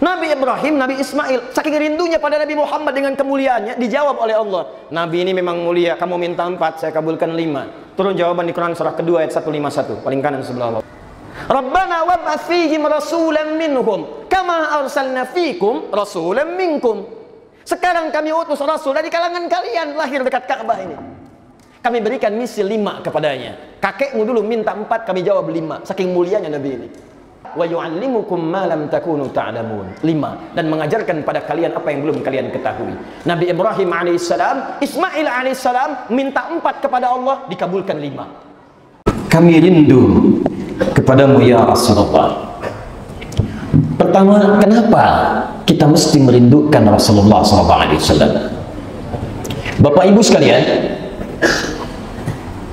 Nabi Ibrahim, Nabi Ismail, saking rindunya pada Nabi Muhammad dengan kemuliaannya, dijawab oleh Allah, Nabi ini memang mulia, kamu minta 4, saya kabulkan 5. Turun jawaban di Quran surah kedua ayat 151, paling kanan sebelah Allah. Rabbana wab'ats fihim rasulan minhum kama arsalna fikum rasulan minkum. Sekarang kami utus rasul dari kalangan kalian, lahir dekat Ka'bah ini. Kami berikan misi 5 kepadanya. Kakekmu dulu minta 4, kami jawab 5. Saking mulianya Nabi ini. Wa yu'allimukum ma lam takunu ta'lamun. 5. Dan mengajarkan pada kalian apa yang belum kalian ketahui. Nabi Ibrahim alaihissalam, Ismail alaihissalam minta 4 kepada Allah, dikabulkan 5. Kami rindu kepadamu ya Rasulullah. Pertama, kenapa kita mesti merindukan Rasulullah SAW? Bapak Ibu sekalian,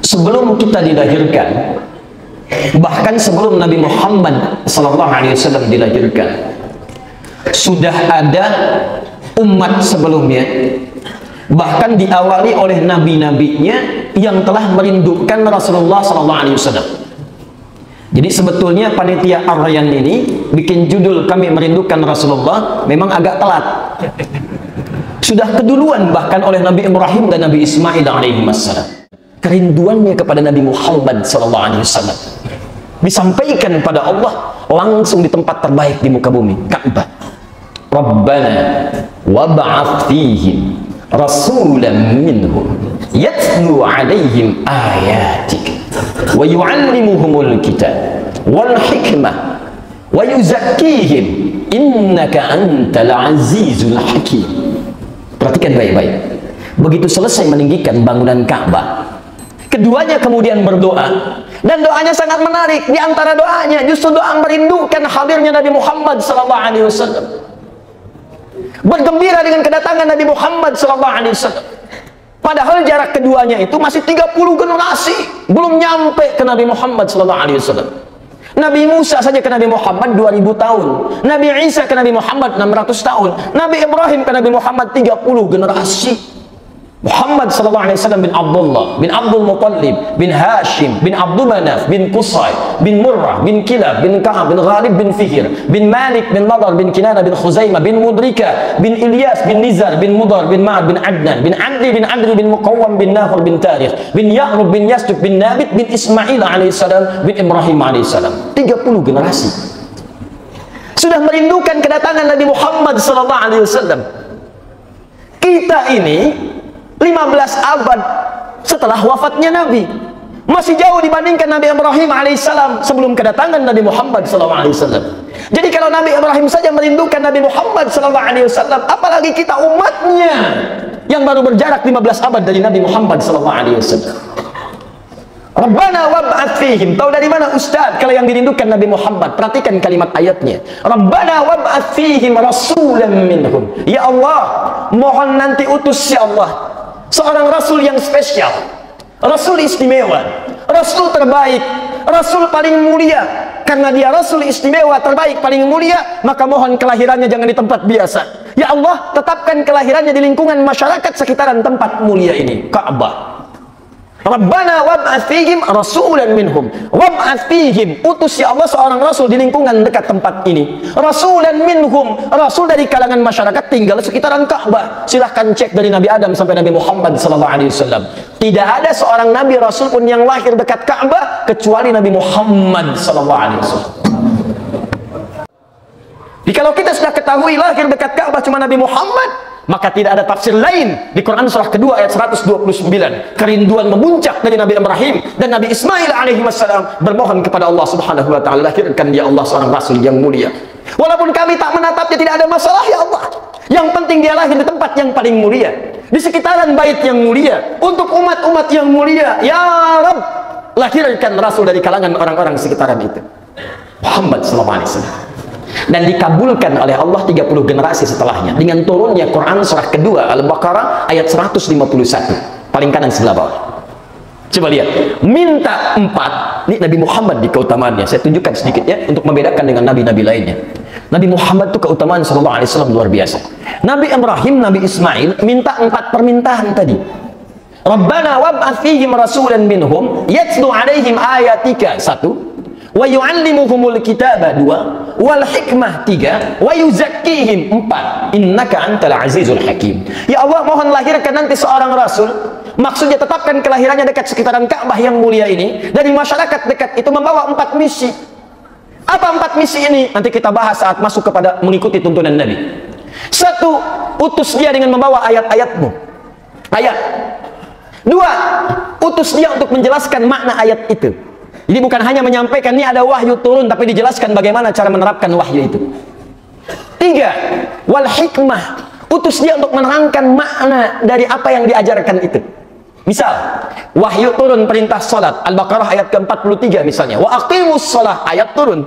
sebelum kita dilahirkan, bahkan sebelum Nabi Muhammad SAW dilahirkan, sudah ada umat sebelumnya, bahkan diawali oleh nabi-nabinya yang telah merindukan Rasulullah SAW. Jadi sebetulnya panitia Ar-Rayyan ini bikin judul kami merindukan Rasulullah memang agak telat. Sudah keduluan bahkan oleh Nabi Ibrahim dan Nabi Ismail alaihissalam. Kerinduannya kepada Nabi Muhammad SAW disampaikan pada Allah langsung di tempat terbaik di muka bumi, Ka'bah. Rabbana wab'ats fihim rasulan minhum yatlu 'alaihim ayatik wa yu'allimuhumul kitab wal hikmah wa yuzakkihim innaka antal azizul hakim. Perhatikan baik-baik. Begitu selesai meninggikan bangunan Ka'bah, keduanya kemudian berdoa, dan doanya sangat menarik. Di antara doanya justru doa merindukan hadirnya Nabi Muhammad SAW. Bergembira dengan kedatangan Nabi Muhammad SAW. Padahal jarak keduanya itu masih 30 generasi, belum nyampe ke Nabi Muhammad SAW. Nabi Musa saja ke Nabi Muhammad 2000 tahun, Nabi Isa ke Nabi Muhammad 600 tahun, Nabi Ibrahim ke Nabi Muhammad 30 generasi. Muhammad SAW bin Abdullah, bin Abdul Muttalib, bin Hashim, bin Abdul Manaf, bin Qusay, bin Murrah, bin Kilab, bin Ka'ab, bin Ghalib, bin Fihir, bin Malik, bin Nadar, bin Kinana, bin Khuzaimah, bin Mudrika, bin Ilyas, bin Nizar, bin Mudar, bin Ma'ad, bin Adnan, bin Adri, bin Muqawwam, bin Nahur, bin Tarikh, bin Ya'rub, bin Yastuk, bin Nabit, bin Ismail alaihissalam, bin Ibrahim alaihissalam. 30 generasi. Sudah merindukan kedatangan Nabi Muhammad SAW. Kita ini 15 abad setelah wafatnya Nabi, masih jauh dibandingkan Nabi Ibrahim alaihissalam sebelum kedatangan Nabi Muhammad SAW. Jadi kalau Nabi Ibrahim saja merindukan Nabi Muhammad SAW, apalagi kita umatnya yang baru berjarak 15 abad dari Nabi Muhammad SAW. Rabbana wab'ats fihim. Tahu dari mana Ustaz kalau yang dirindukan Nabi Muhammad? Perhatikan kalimat ayatnya. Rabbana wab'ats fihim rasulan minhum. Ya Allah, mohon nanti utus ya Allah seorang rasul yang spesial, rasul istimewa, rasul terbaik, rasul paling mulia. Karena dia rasul istimewa, terbaik, paling mulia, maka mohon kelahirannya jangan di tempat biasa. Ya Allah, tetapkan kelahirannya di lingkungan masyarakat sekitaran tempat mulia ini, Ka'bah. Rabbana wab'ats fihim rasulan minhum. Wab'ats fihim, utus ya Allah seorang rasul di lingkungan dekat tempat ini. Rasulan minhum, rasul dari kalangan masyarakat tinggal sekitaran Ka'bah. Silahkan cek dari Nabi Adam sampai Nabi Muhammad SAW. Tidak ada seorang nabi rasul pun yang lahir dekat Ka'bah kecuali Nabi Muhammad SAW. Jadi kalau kita sudah ketahui lahir dekat Ka'bah cuma Nabi Muhammad, maka tidak ada tafsir lain di Quran surah kedua ayat 129. Kerinduan memuncak dari Nabi Ibrahim dan Nabi Ismail alaihissalam bermohon kepada Allah Subhanahu wa taala, lahirkan ya Allah seorang rasul yang mulia. Walaupun kami tak menatapnya, tidak ada masalah ya Allah. Yang penting dia lahir di tempat yang paling mulia, di sekitaran bait yang mulia, untuk umat-umat yang mulia. Ya Rabb, lahirkan rasul dari kalangan orang-orang sekitaran itu, Muhammad SAW. Dan dikabulkan oleh Allah 30 generasi setelahnya dengan turunnya Quran surah kedua Al-Baqarah ayat 151, paling kanan sebelah bawah. Coba lihat, minta 4. Ini Nabi Muhammad di keutamaannya. Saya tunjukkan sedikit ya untuk membedakan dengan nabi-nabi lainnya. Nabi Muhammad itu keutamaan sallallahu alaihi wasallam luar biasa. Nabi Ibrahim, Nabi Ismail minta 4 permintaan tadi. Rabbana wab'ats fihim rasulan minhum yatlu 'alaihim ayatika, 1. wa yu'allimuhumul kitaba 2, wal hikmah 3, wa yuzakkihim 4, innaka antal azizul hakim. Ya Allah, mohon lahirkan nanti seorang rasul, maksudnya tetapkan kelahirannya dekat sekitaran Ka'bah yang mulia ini, dari masyarakat dekat itu membawa 4 misi. Apa 4 misi ini? Nanti kita bahas saat masuk kepada mengikuti tuntunan Nabi. 1, utus dia dengan membawa ayat-ayatmu, ayat. 2, utus dia untuk menjelaskan makna ayat itu. Jadi bukan hanya menyampaikan ini ada wahyu turun, tapi dijelaskan bagaimana cara menerapkan wahyu itu. 3, wal hikmah, utus dia untuk menerangkan makna dari apa yang diajarkan itu. Misal, wahyu turun perintah salat, Al-Baqarah ayat ke-43 misalnya. Wa aqimus shalah, ayat turun.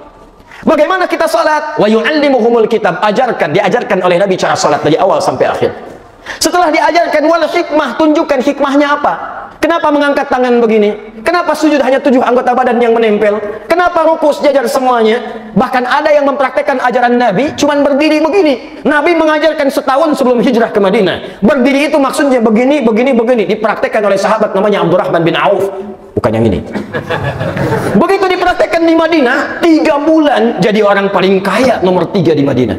Bagaimana kita salat? Wa yu'allimuhumul kitab, diajarkan oleh Nabi cara salat dari awal sampai akhir. Setelah diajarkan wal hikmah, tunjukkan hikmahnya apa. Kenapa mengangkat tangan begini? Kenapa sujud hanya 7 anggota badan yang menempel? Kenapa ruku sejajar semuanya? Bahkan ada yang mempraktekkan ajaran Nabi cuman berdiri begini. Nabi mengajarkan setahun sebelum hijrah ke Madinah. Berdiri itu maksudnya begini, begini, begini. Dipraktekkan oleh sahabat namanya Abdurrahman bin Auf. Bukan yang ini. Begitu dipraktekkan di Madinah, 3 bulan jadi orang paling kaya nomor 3 di Madinah.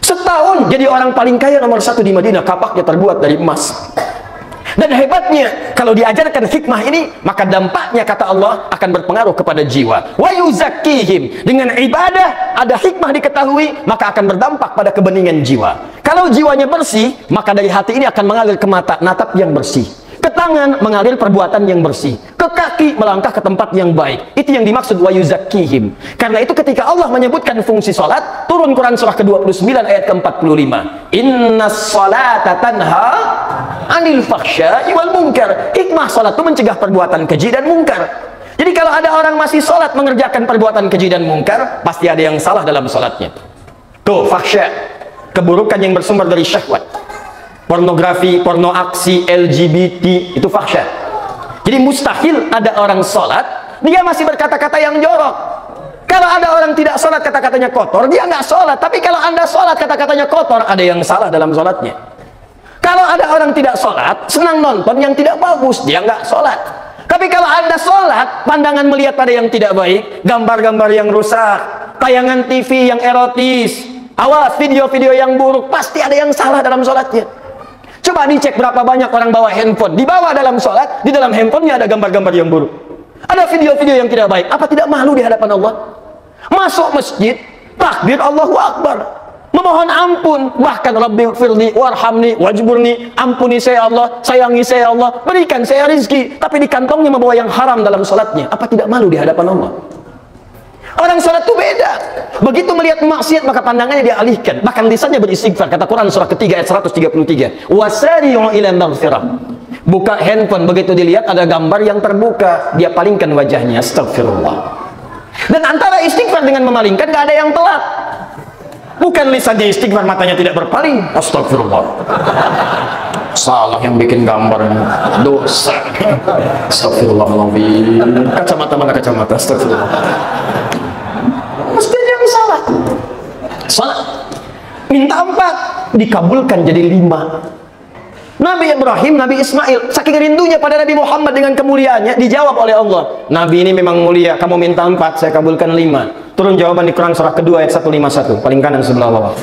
Setahun jadi orang paling kaya nomor 1 di Madinah. Kapaknya terbuat dari emas. Dan hebatnya, kalau diajarkan hikmah ini, maka dampaknya kata Allah akan berpengaruh kepada jiwa. Wa yuzakkihim, dengan ibadah ada hikmah diketahui, maka akan berdampak pada kebeningan jiwa. Kalau jiwanya bersih, maka dari hati ini akan mengalir ke mata natap yang bersih, ke tangan mengalir perbuatan yang bersih, ke kaki melangkah ke tempat yang baik. Itu yang dimaksud wa yuzakkihim. Karena itu ketika Allah menyebutkan fungsi salat, turun Quran surah ke-29 ayat ke-45. Innas salata tanha 'anil fahsya'i wal munkar. Hikmah salat itu mencegah perbuatan keji dan mungkar. Jadi kalau ada orang masih salat mengerjakan perbuatan keji dan mungkar, pasti ada yang salah dalam salatnya. Tuh, fahsya, keburukan yang bersumber dari syahwat. Pornografi, porno aksi, LGBT, itu fahsya. Jadi mustahil ada orang salat dia masih berkata-kata yang jorok. Kalau ada orang tidak salat kata-katanya kotor, dia nggak salat. Tapi kalau Anda salat kata-katanya kotor, ada yang salah dalam salatnya. Kalau ada orang tidak sholat, senang nonton yang tidak bagus, dia nggak sholat. Tapi kalau Anda sholat, pandangan melihat pada yang tidak baik, gambar-gambar yang rusak, tayangan TV yang erotis, awas video-video yang buruk, pasti ada yang salah dalam sholatnya. Coba dicek berapa banyak orang bawa handphone, dibawa dalam sholat, di dalam handphonenya ada gambar-gambar yang buruk, ada video-video yang tidak baik. Apa tidak malu di hadapan Allah? Masuk masjid, takbir Allahu Akbar, memohon ampun, bahkan Rabbi firli warhamni wajburni, ampuni saya Allah, sayangi saya Allah, berikan saya rizki, tapi di kantongnya membawa yang haram dalam sholatnya. Apa tidak malu di hadapan Allah? Orang sholat itu beda. Begitu melihat maksiat maka pandangannya dialihkan, bahkan lisannya beristighfar. Kata Quran surah ketiga ayat 133, wasari'u ila maghfirah. Buka handphone, begitu dilihat ada gambar yang terbuka, dia palingkan wajahnya, astagfirullah. Dan antara istighfar dengan memalingkan gak ada yang telat. Bukan lisannya istighfar, matanya tidak berpaling, astagfirullah. Salah yang bikin gambar, dosa. Astagfirullahaladzim. Kacamata mana kacamata? Astagfirullah. Mesti yang salah. Salah. Minta 4, dikabulkan jadi 5. Nabi Ibrahim, Nabi Ismail, saking rindunya pada Nabi Muhammad dengan kemuliaannya, dijawab oleh Allah, Nabi ini memang mulia, kamu minta 4, saya kabulkan 5. Turun jawaban di Quran surah kedua ayat 151, paling kanan sebelah bawah.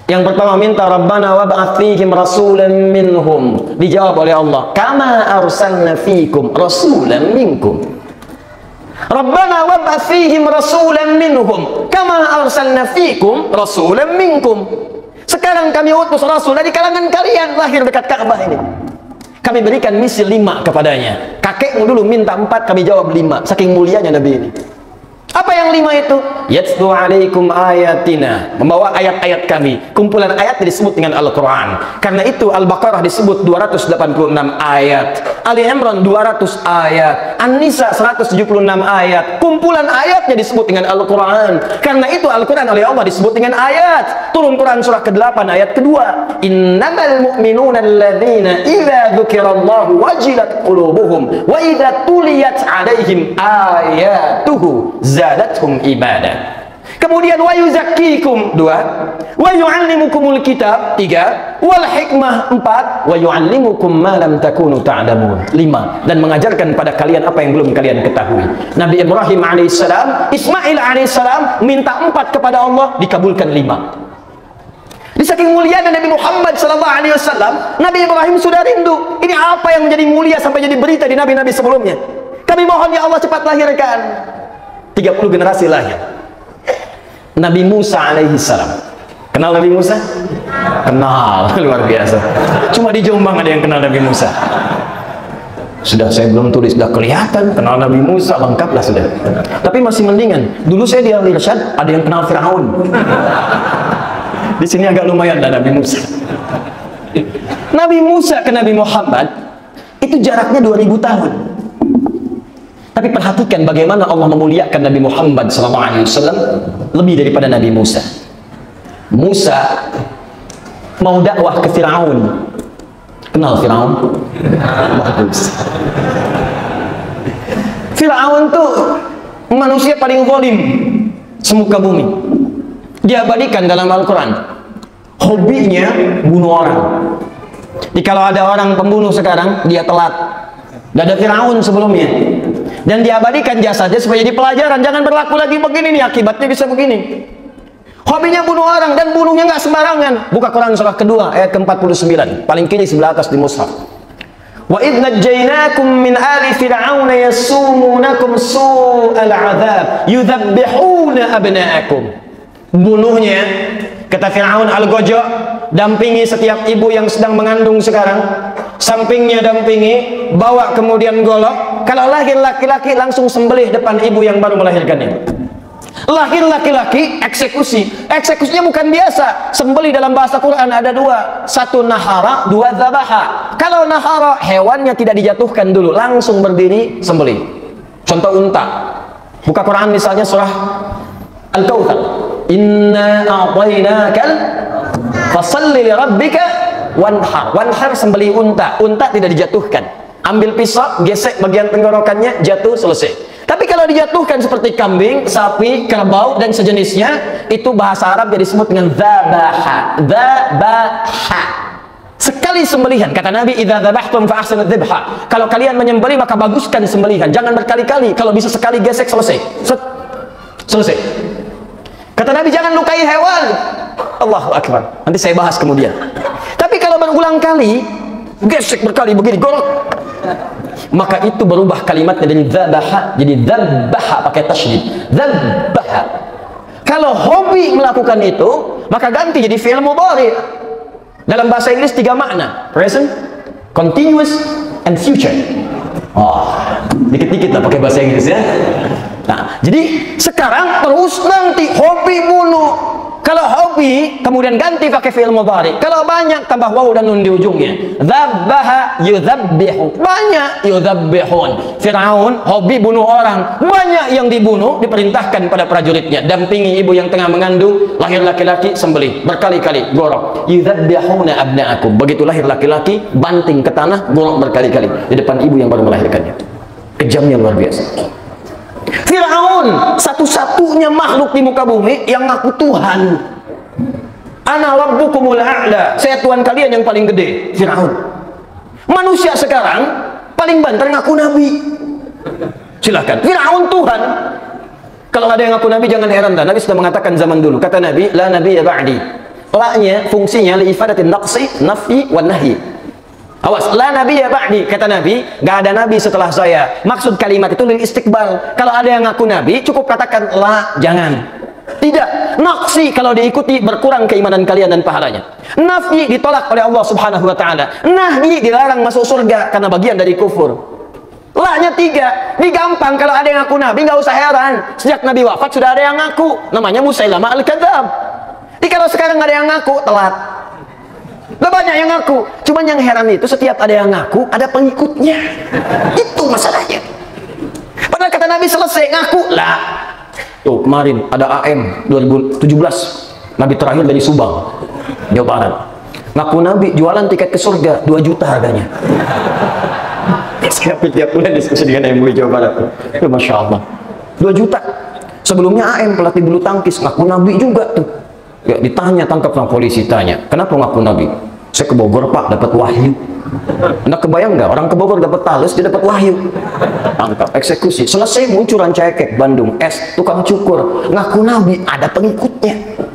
Yang pertama minta Rabbana wab'ats fihim rasulan minhum, dijawab oleh Allah, kama arsalna fikum rasulan minkum. Rabbana wab'ats fihim rasulan minhum kama arsalna fikum rasulan minkum. Sekarang kami utus rasul dari kalangan kalian, lahir dekat Ka'bah ini. Kami berikan misi 5 kepadanya. Kakekmu dulu minta 4, kami jawab 5. Saking mulianya Nabi ini. Apa yang 5 itu? Yatlu alaikum ayatina, membawa ayat-ayat kami. Kumpulan ayat disebut dengan Al-Quran. Karena itu Al-Baqarah disebut 286 ayat, Ali Imran 200 ayat, An-Nisa 176 ayat. Kumpulan ayatnya disebut dengan Al-Quran. Karena itu Al-Quran oleh Allah disebut dengan ayat. Turun Quran surah ke-8 ayat kedua, innamal mu'minuna alladzina idza dzukirallahu wajilat qulubuhum wa idza tuliyat alaihim ayatuhu zadatuhum ibadah. Kemudian wa yuzakkikum 2, wa yu'allimukumul kitab 3, wal hikmah 4, wa yu'allimukum ma lam takunu ta'lamun 5, dan mengajarkan pada kalian apa yang belum kalian ketahui. Nabi Ibrahim alaihissalam, Ismail alaihissalam minta 4 kepada Allah, dikabulkan 5. Di saking mulia Nabi Muhammad sallallahu alaihi wasallam, Nabi Ibrahim sudah rindu. Ini apa yang menjadi mulia sampai jadi berita di nabi-nabi sebelumnya? Kami mohon ya Allah cepat lahirkan. 30 generasi lahir. Nabi Musa alaihi salam. Kenal Nabi Musa? Kenal, luar biasa. Cuma di Jombang ada yang kenal Nabi Musa. Sudah saya belum tulis, sudah kelihatan kenal Nabi Musa, lengkaplah sudah. Tapi masih mendingan. Dulu saya di Al-Irsyad ada yang kenal Firaun. Di sini agak lumayan lah Nabi Musa. Nabi Musa ke Nabi Muhammad itu jaraknya 2000 tahun. Tapi perhatikan bagaimana Allah memuliakan Nabi Muhammad SAW lebih daripada Nabi Musa. Musa mau dakwah ke Firaun. Kenal Firaun? Firaun tuh manusia paling zalim semuka bumi. Diabadikan dalam Al-Quran. Hobinya bunuh orang. Jadi kalau ada orang pembunuh sekarang, dia telat. Gak ada Firaun sebelumnya. Dan diabadikan jasadnya supaya jadi pelajaran. Jangan berlaku lagi begini nih, akibatnya bisa begini. Hobinya bunuh orang, dan bunuhnya nggak sembarangan. Buka Quran surah kedua ayat ke-49, paling kiri sebelah atas di mushaf. Wa idh najjaynakum min ali fir'auna yasumunakum su'al 'adzab yudzabbihuna abna'akum. Bunuhnya, kata Fir'aun al-Gojo, dampingi setiap ibu yang sedang mengandung sekarang, sampingnya dampingi, bawa kemudian golok. Kalau lahir laki-laki langsung sembelih depan ibu yang baru melahirkannya. Lahir laki-laki, eksekusi. Eksekusinya bukan biasa. Sembelih dalam bahasa Quran ada 2. 1 nahara, 2 zabaha. Kalau nahara, hewannya tidak dijatuhkan dulu, langsung berdiri sembelih. Contoh unta. Buka Quran misalnya surah Al-Kautsar. Inna a'tainakal fasalli li rabbika wanhar. Wanhar sembelih unta. Unta tidak dijatuhkan. Ambil pisau, gesek bagian tenggorokannya, jatuh, selesai. Tapi kalau dijatuhkan seperti kambing, sapi, kerbau dan sejenisnya, itu bahasa Arab jadi disebut dengan dzabaha. Dzabaha. Sekali sembelihan, kata Nabi, idza dzabhtum fa ahsinu dzibha. Kalau kalian menyembelih maka baguskan sembelihan, jangan berkali-kali. Kalau bisa sekali gesek, selesai. Selesai. Kata Nabi, jangan lukai hewan. Allahu akbar. Nanti saya bahas kemudian. Tapi kalau berulang kali, gesek berkali begini, golok, maka itu berubah kalimatnya dari dzabaha jadi dzabbaha pakai tasydid. Dzabbaha. Kalau hobi melakukan itu, maka ganti jadi fi'il mudhari. Dalam bahasa Inggris 3 makna: present, continuous, and future. Oh, dikit-dikit lah pakai bahasa Inggris ya. Nah, jadi sekarang terus nanti hobi bunuh. Kalau hobi kemudian ganti pakai fi'il mudhari. Kalau banyak tambah waw dan nun di ujungnya. Dzabbaha yudzabbihu. Banyak yudzabbihun. Firaun hobi bunuh orang. Banyak yang dibunuh, diperintahkan pada prajuritnya, dampingi ibu yang tengah mengandung, lahir laki-laki sembelih berkali-kali, gorok. Yudzabbihuna abna'akum. Begitu lahir laki-laki, banting ke tanah, gorok berkali-kali di depan ibu yang baru melahirkannya. Kejamnya luar biasa. Fir'aun satu-satunya makhluk di muka bumi yang ngaku Tuhan. Ana rabbukumul a'la, saya Tuhan kalian yang paling gede. Fir'aun. Manusia sekarang paling banter ngaku nabi. Silahkan. Fir'aun Tuhan. Kalau ada yang ngaku nabi jangan heran dah. Nabi sudah mengatakan zaman dulu. Kata Nabi, la nabiyya ba'di. La-nya fungsinya li ifadatin naqsi, nafi wan nahyi. Awas, la nabiyya ba'di, kata Nabi, gak ada nabi setelah saya. Maksud kalimat itu lil istiqbal. Kalau ada yang ngaku nabi, cukup katakan la, jangan. Tidak, naqsi kalau diikuti berkurang keimanan kalian dan pahalanya. Nafyi ditolak oleh Allah Subhanahu wa taala. Nahyi dilarang masuk surga karena bagian dari kufur. La-nya 3, ini gampang. Kalau ada yang ngaku nabi, nggak usah heran. Sejak Nabi wafat sudah ada yang ngaku, namanya Musailamah al-Kadzdzab. Jadi kalau sekarang nggak ada yang ngaku, telat. Udah banyak yang ngaku, cuman yang heran itu setiap ada yang ngaku ada pengikutnya. Itu masalahnya. Padahal kata Nabi selesai ngaku lah. Tuh kemarin ada AM 2017, Nabi terakhir dari Subang, Jawa Barat. Ngaku Nabi jualan tiket ke surga 2 juta harganya. Saya tiap bulan diskusi dengan MUI Jawa Barat. Masya Allah, 2 juta. Sebelumnya AM pelatih bulu tangkis, ngaku nabi juga tuh. Ya, ditanya, tangkap sama polisi, tanya, kenapa ngaku nabi? Saya ke Bogor Pak, dapat wahyu. Anda kebayang nggak? Orang ke Bogor dapat talus, dia dapat wahyu. Tangkap, eksekusi. Selesai munculan cekek, Bandung, tukang cukur, ngaku nabi, ada pengikutnya.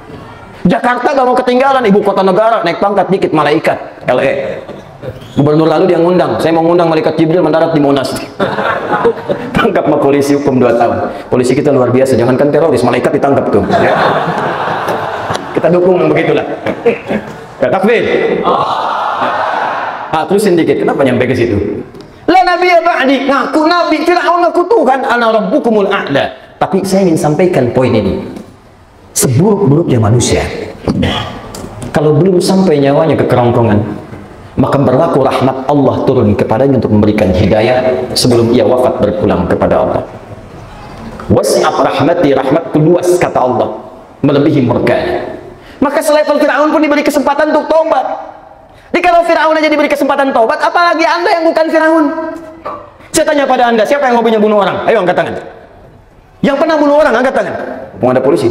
Jakarta gak mau ketinggalan, ibu kota negara, naik pangkat dikit, malaikat, LE. Gubernur lalu dia ngundang, saya mau ngundang malaikat Jibril mendarat di Monas. Tangkap sama polisi, hukum 2 tahun. Polisi kita luar biasa, jangankan teroris, malaikat ditangkap tuh. Ya. Kita dukung begitulah. Ya, takbir. Terusin dikit, kenapa nyampe ke situ? La nabiyya ba'di, ngaku nabi, Fir'aun ngaku Tuhan, ana rabbukumul a'la. Tapi saya ingin sampaikan poin ini. Seburuk-buruknya manusia, kalau belum sampai nyawanya ke kerongkongan, maka berlaku rahmat Allah turun kepadanya untuk memberikan hidayah sebelum ia wafat berpulang kepada Allah. Wasi'at rahmati, rahmatku luas, kata Allah, melebihi murkanya. Maka selevel Fir'aun pun diberi kesempatan untuk tobat. Jadi kalau Fir'aun aja diberi kesempatan tobat, apalagi Anda yang bukan Fir'aun? Saya tanya pada Anda, siapa yang hobinya bunuh orang? Ayo angkat tangan. Yang pernah bunuh orang, angkat tangan. Mau ada polisi?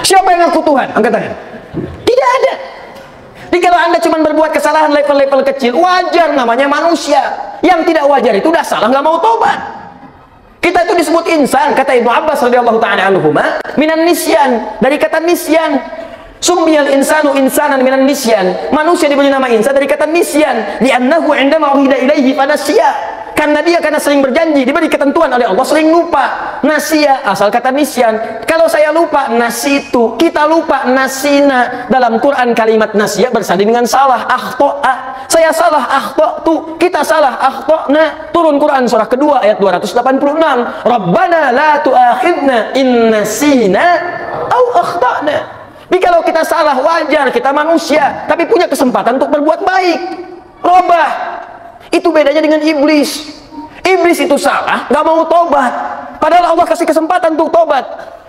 Siapa yang ngaku Tuhan? Angkat tangan. Tidak ada. Jadi kalau Anda cuma berbuat kesalahan level-level kecil, wajar, namanya manusia. Yang tidak wajar itu udah salah, nggak mau tobat. Kita itu disebut insan, kata Ibnu Abbas radhiyallahu ta'ala anhuma, minan nisyan, dari kata nisyan. Sumbiyal insanu insanan minan nisyan. Manusia diberi nama insan dari kata nisyan, li'annahu 'indama uhida ilaihi fanasiya. Karena dia sering berjanji, diberi ketentuan oleh Allah, sering lupa. Nasya, asal kata nisyan. Kalau saya lupa, nasitu. Kita lupa, nasina. Dalam Quran kalimat nasya bersanding dengan salah, akhto'a. Saya salah, akhto'tu. Kita salah, akhto'na. Turun Quran surah kedua ayat 286. Rabbana la tu'akhidna in nasina au akhto'na. Jadi kalau kita salah, wajar, kita manusia, tapi punya kesempatan untuk berbuat baik. Robah. Itu bedanya dengan iblis. Iblis itu salah, nggak mau tobat. Padahal Allah kasih kesempatan untuk tobat.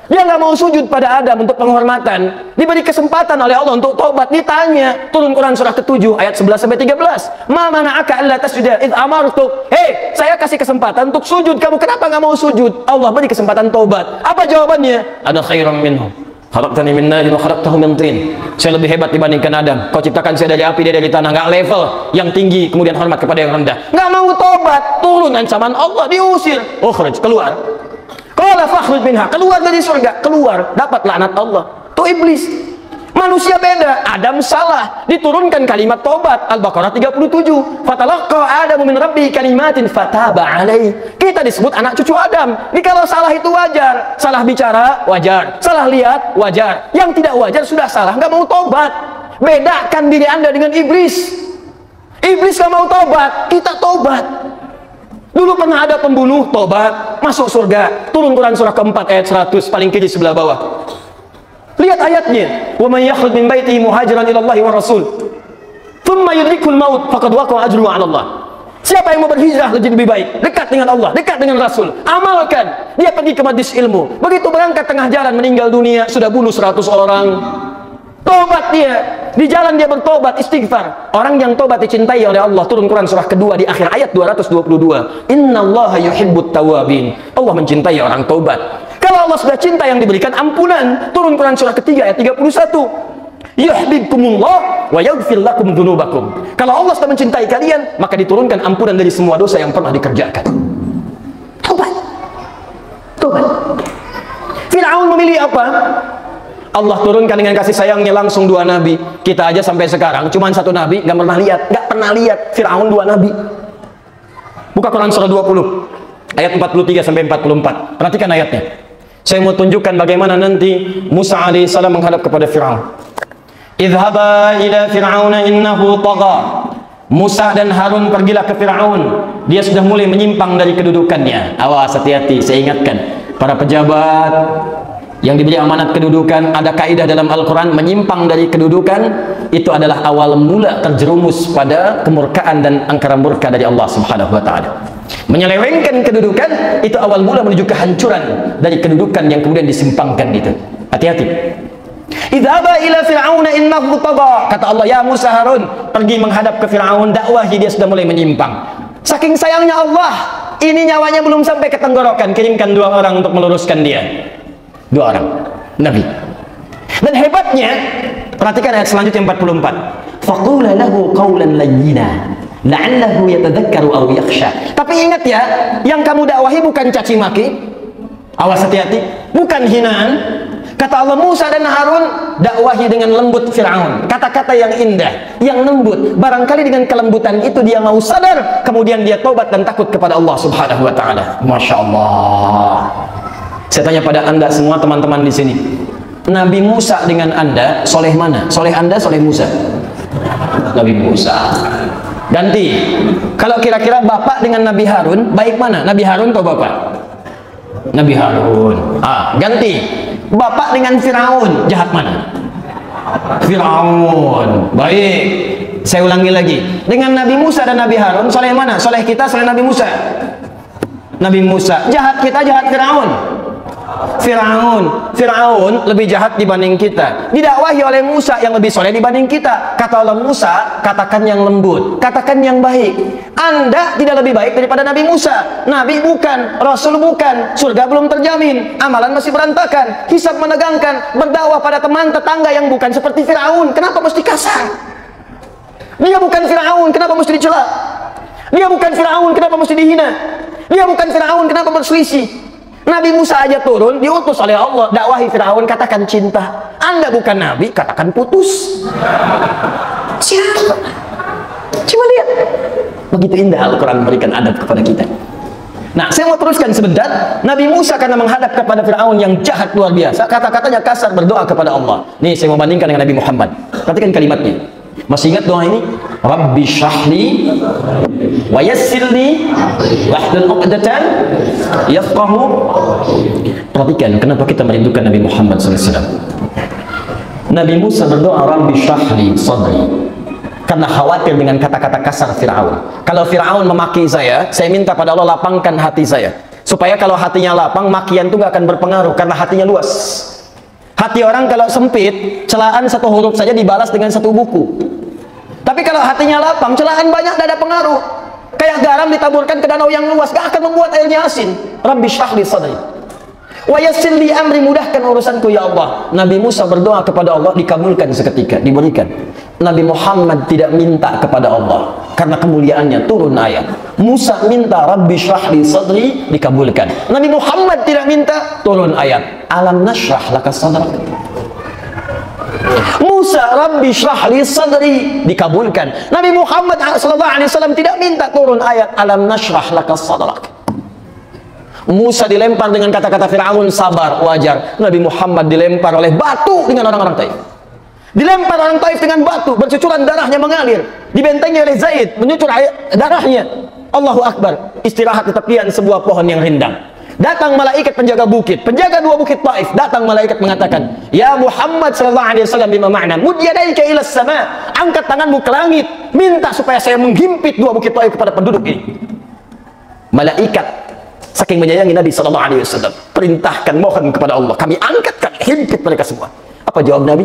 Dia nggak mau sujud pada Adam untuk penghormatan. Diberi kesempatan oleh Allah untuk tobat. Ditanya, turun Quran surah ke-7 ayat 11-13. Ma mana'aka alla tasjuda id amartuk. Hei, saya kasih kesempatan untuk sujud. Kamu kenapa nggak mau sujud? Allah beri kesempatan tobat. Apa jawabannya? Ada khairan minhum. Khalaqtani min narin wa khalaqtahu min tin. Saya lebih hebat dibandingkan Adam. Kau ciptakan saya dari api, dia dari tanah. Nggak level. Yang tinggi kemudian hormat kepada yang rendah. Nggak mau tobat. Turun ancaman Allah, diusir. Ukhrij, keluar. Qala fakhruj minha, keluar dari surga. Keluar, dapat laknat Allah. Tuh iblis. Manusia beda. Adam salah, diturunkan kalimat tobat. Al-Baqarah 37. Fatalaqqa Adamu min rabbi kalimatin fataba alaihi. Kita disebut anak cucu Adam. Jadi kalau salah itu wajar. Salah bicara wajar, salah lihat wajar. Yang tidak wajar sudah salah, nggak mau tobat. Bedakan diri Anda dengan iblis. Iblis nggak mau tobat, kita tobat. Dulu pernah ada pembunuh tobat, masuk surga. Turun Quran surah keempat ayat 100, paling kiri sebelah bawah. Lihat ayatnya. Wa may yakhruj min baitihi muhajiran ila Allah wa rasul, thumma yudrikul maut faqad waqa'a ajruhu 'ala Allah. Siapa yang mau berhijrah lebih baik, dekat dengan Allah, dekat dengan Rasul, amalkan. Dia pergi ke majlis ilmu. Begitu berangkat tengah jalan meninggal dunia, sudah bunuh 100 orang. Tobat dia, di jalan dia bertobat, istighfar. Orang yang tobat dicintai oleh Allah. Turun Quran surah kedua di akhir ayat 222. Innallaha yuhibbut tawabin. Allah mencintai orang tobat. Kalau Allah sudah cinta, yang diberikan ampunan. Turun Quran surah ketiga ayat 31. Yuhibbukumullah wa yaghfir lakum dzunubakum. Kalau Allah sudah mencintai kalian, maka diturunkan ampunan dari semua dosa yang pernah dikerjakan. Tobat. Tobat. Fir'aun memilih apa? Allah turunkan dengan kasih sayangnya langsung 2 nabi. Kita aja sampai sekarang cuma 1 nabi, nggak pernah lihat Fir'aun 2 nabi. Buka Quran surah 20 ayat 43 sampai 44. Perhatikan ayatnya. Saya mau tunjukkan bagaimana nanti Musa alaihissalam menghadap kepada Fir'aun. Idhaba ila Fir'auna innahu tagha. Musa dan Harun pergilah ke Fir'aun. Dia sudah mulai menyimpang dari kedudukannya. Awas, hati-hati, saya ingatkan para pejabat yang diberi amanat kedudukan, ada kaidah dalam Al-Quran, menyimpang dari kedudukan itu adalah awal mula terjerumus pada kemurkaan dan angkara murka dari Allah Subhanahu wa ta'ala. Menyelewengkan kedudukan itu awal mula menuju kehancuran dari kedudukan yang kemudian disimpangkan itu. Hati-hati. Idhaba ila Fir'auna innahu tagha. Kata Allah, ya Musa, Harun, pergi menghadap ke Fir'aun, dakwahi, dia sudah mulai menyimpang. Saking sayangnya Allah, ini nyawanya belum sampai ke tenggorokan, kirimkan 2 orang untuk meluruskan dia. 2 orang, Nabi. Dan hebatnya, perhatikan ayat selanjutnya 44. Faqula lahu qawlan layyina la'allahu yatadhakkaru aw yakhsha. Tapi ingat ya, yang kamu dakwahi bukan caci maki. Awas, hati-hati, bukan hinaan. Kata Allah, Musa dan Harun dakwahi dengan lembut Fir'aun, kata-kata yang indah, yang lembut. Barangkali dengan kelembutan itu dia mau sadar, kemudian dia taubat dan takut kepada Allah Subhanahu wa taala. Masya Allah. Saya tanya pada Anda semua teman-teman di sini, Nabi Musa dengan Anda, soleh mana? Soleh Anda, soleh Musa? Nabi Musa. Ganti. Kalau kira-kira bapak dengan Nabi Harun, baik mana? Nabi Harun atau bapak? Nabi Harun. Ganti. Bapak dengan Firaun, jahat mana? Firaun. Baik. Saya ulangi lagi. Dengan Nabi Musa dan Nabi Harun, soleh mana? Soleh kita, soleh Nabi Musa? Nabi Musa. Jahat kita, jahat Firaun? Firaun lebih jahat dibanding kita. Didakwahi oleh Musa yang lebih soleh dibanding kita. Kata Allah, Musa, katakan yang lembut, katakan yang baik. Anda tidak lebih baik daripada Nabi Musa. Nabi bukan, Rasul bukan, surga belum terjamin, amalan masih berantakan, hisab menegangkan, berdakwah pada teman tetangga yang bukan seperti Firaun. Kenapa mesti kasar? Dia bukan Firaun, kenapa mesti dicela? Dia bukan Firaun, kenapa mesti dihina? Dia bukan Firaun, kenapa berselisih? Nabi Musa aja turun, diutus oleh Allah, dakwahi Firaun, katakan cinta. Anda bukan Nabi, katakan putus. Siapa? Coba lihat. Begitu indah Al-Quran memberikan adab kepada kita. Nah, saya mau teruskan sebentar. Nabi Musa karena menghadap kepada Firaun yang jahat luar biasa, kata-katanya kasar, berdoa kepada Allah. Nih, saya mau bandingkan dengan Nabi Muhammad. Perhatikan kalimatnya. Masih ingat doa ini? Rabbi syrahli wa yassirli wahlul 'uqdatan yafqahu. Perhatikan kenapa kita merindukan Nabi Muhammad SAW. Nabi Musa berdoa Rabbi syrahli sadri, karena khawatir dengan kata-kata kasar Firaun. Kalau Firaun memaki saya minta pada Allah lapangkan hati saya, supaya kalau hatinya lapang, makian itu gak akan berpengaruh karena hatinya luas. Hati orang kalau sempit, celaan 1 huruf saja dibalas dengan 1 buku. Tapi kalau hatinya lapang, celaan banyak, tidak ada pengaruh. Kayak garam ditaburkan ke danau yang luas, gak akan membuat airnya asin. Rabbi syrahli sadri wa yassir li amri, mudahkan urusanku ya Allah. Nabi Musa berdoa kepada Allah, dikabulkan seketika, diberikan. Nabi Muhammad tidak minta kepada Allah, karena kemuliaannya turun ayat. Musa minta Rabbi syrahli sadri, dikabulkan. Nabi Muhammad tidak minta, turun ayat. Alam nashrah laka sadrak. Musa Rabbi syrahli sadri, dikabulkan. Nabi Muhammad SAW tidak minta, turun ayat Alam nashrah laka sadrak. Musa dilempar dengan kata-kata Firaun, sabar, wajar. Nabi Muhammad dilempar oleh batu dengan orang-orang Taif. Dilempar orang Taif dengan batu, bercucuran darahnya mengalir. Dibentengi oleh Zaid, menyucur darahnya. Allahu Akbar. Istirahat di tepian sebuah pohon yang rindang. Datang malaikat penjaga bukit, penjaga 2 bukit Taif. Datang malaikat mengatakan, Ya Muhammad sallallahu alaihi wasallam, bima ma'na mud yadaika ila sama, angkat tanganmu ke langit, minta supaya saya menghimpit 2 bukit Taif kepada penduduk ini. Malaikat saking menyayangi Nabi sallallahu alaihi wasallam, perintahkan, mohon kepada Allah, kami angkatkan, himpit mereka semua. Apa jawab Nabi?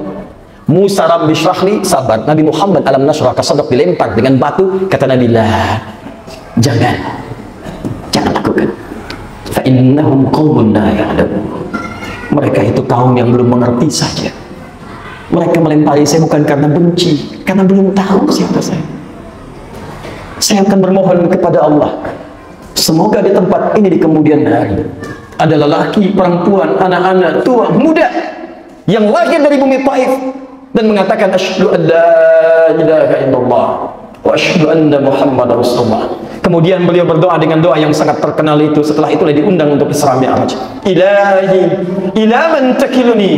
Musa Rabbi syrahli, sabar. Nabi Muhammad alam nashrah sadrak, dilempar dengan batu. Kata Nabi, lah, jangan lakukan. Fa innahum qaumun la ya'lamun. Mereka itu kaum yang belum mengerti saja. Mereka melempari saya bukan karena benci, karena belum tahu siapa saya. Saya akan bermohon kepada Allah, semoga di tempat ini di kemudian hari ada lelaki, perempuan, anak-anak, tua, muda yang lahir dari bumi Taif dan mengatakan asyhadu an la ilaha illallah wa asyhadu anna Muhammadar Rasulullah. Kemudian beliau berdoa dengan doa yang sangat terkenal itu. Setelah itulah diundang untuk Isra Mi'raj. Ilahi ila man takiluni,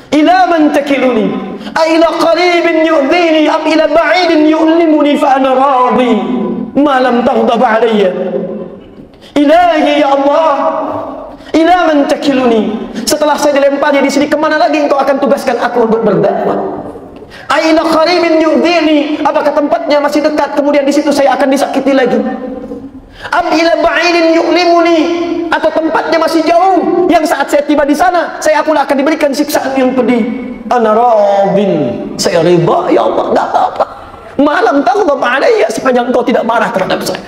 ila man takiluni, a ila qaribin yu'dhini am ila ba'idin yu'limuni fa ana radhi ma lam taghdab alayya. Ilahi ya Allah, ila man takiluni, setelah saya dilempari di sini, kemana lagi engkau akan tugaskan aku untuk berdakwah? Aina qaribin yu'dhini, apakah tempatnya masih dekat, kemudian di situ saya akan disakiti lagi? Am ila ba'idin yu'limuni, atau tempatnya masih jauh, yang saat saya tiba di sana, saya pula akan diberikan siksaan yang pedih. Ana radin, saya ridha ya Allah, enggak apa-apa. Malam taghdab alayya, sepanjang engkau tidak marah terhadap saya.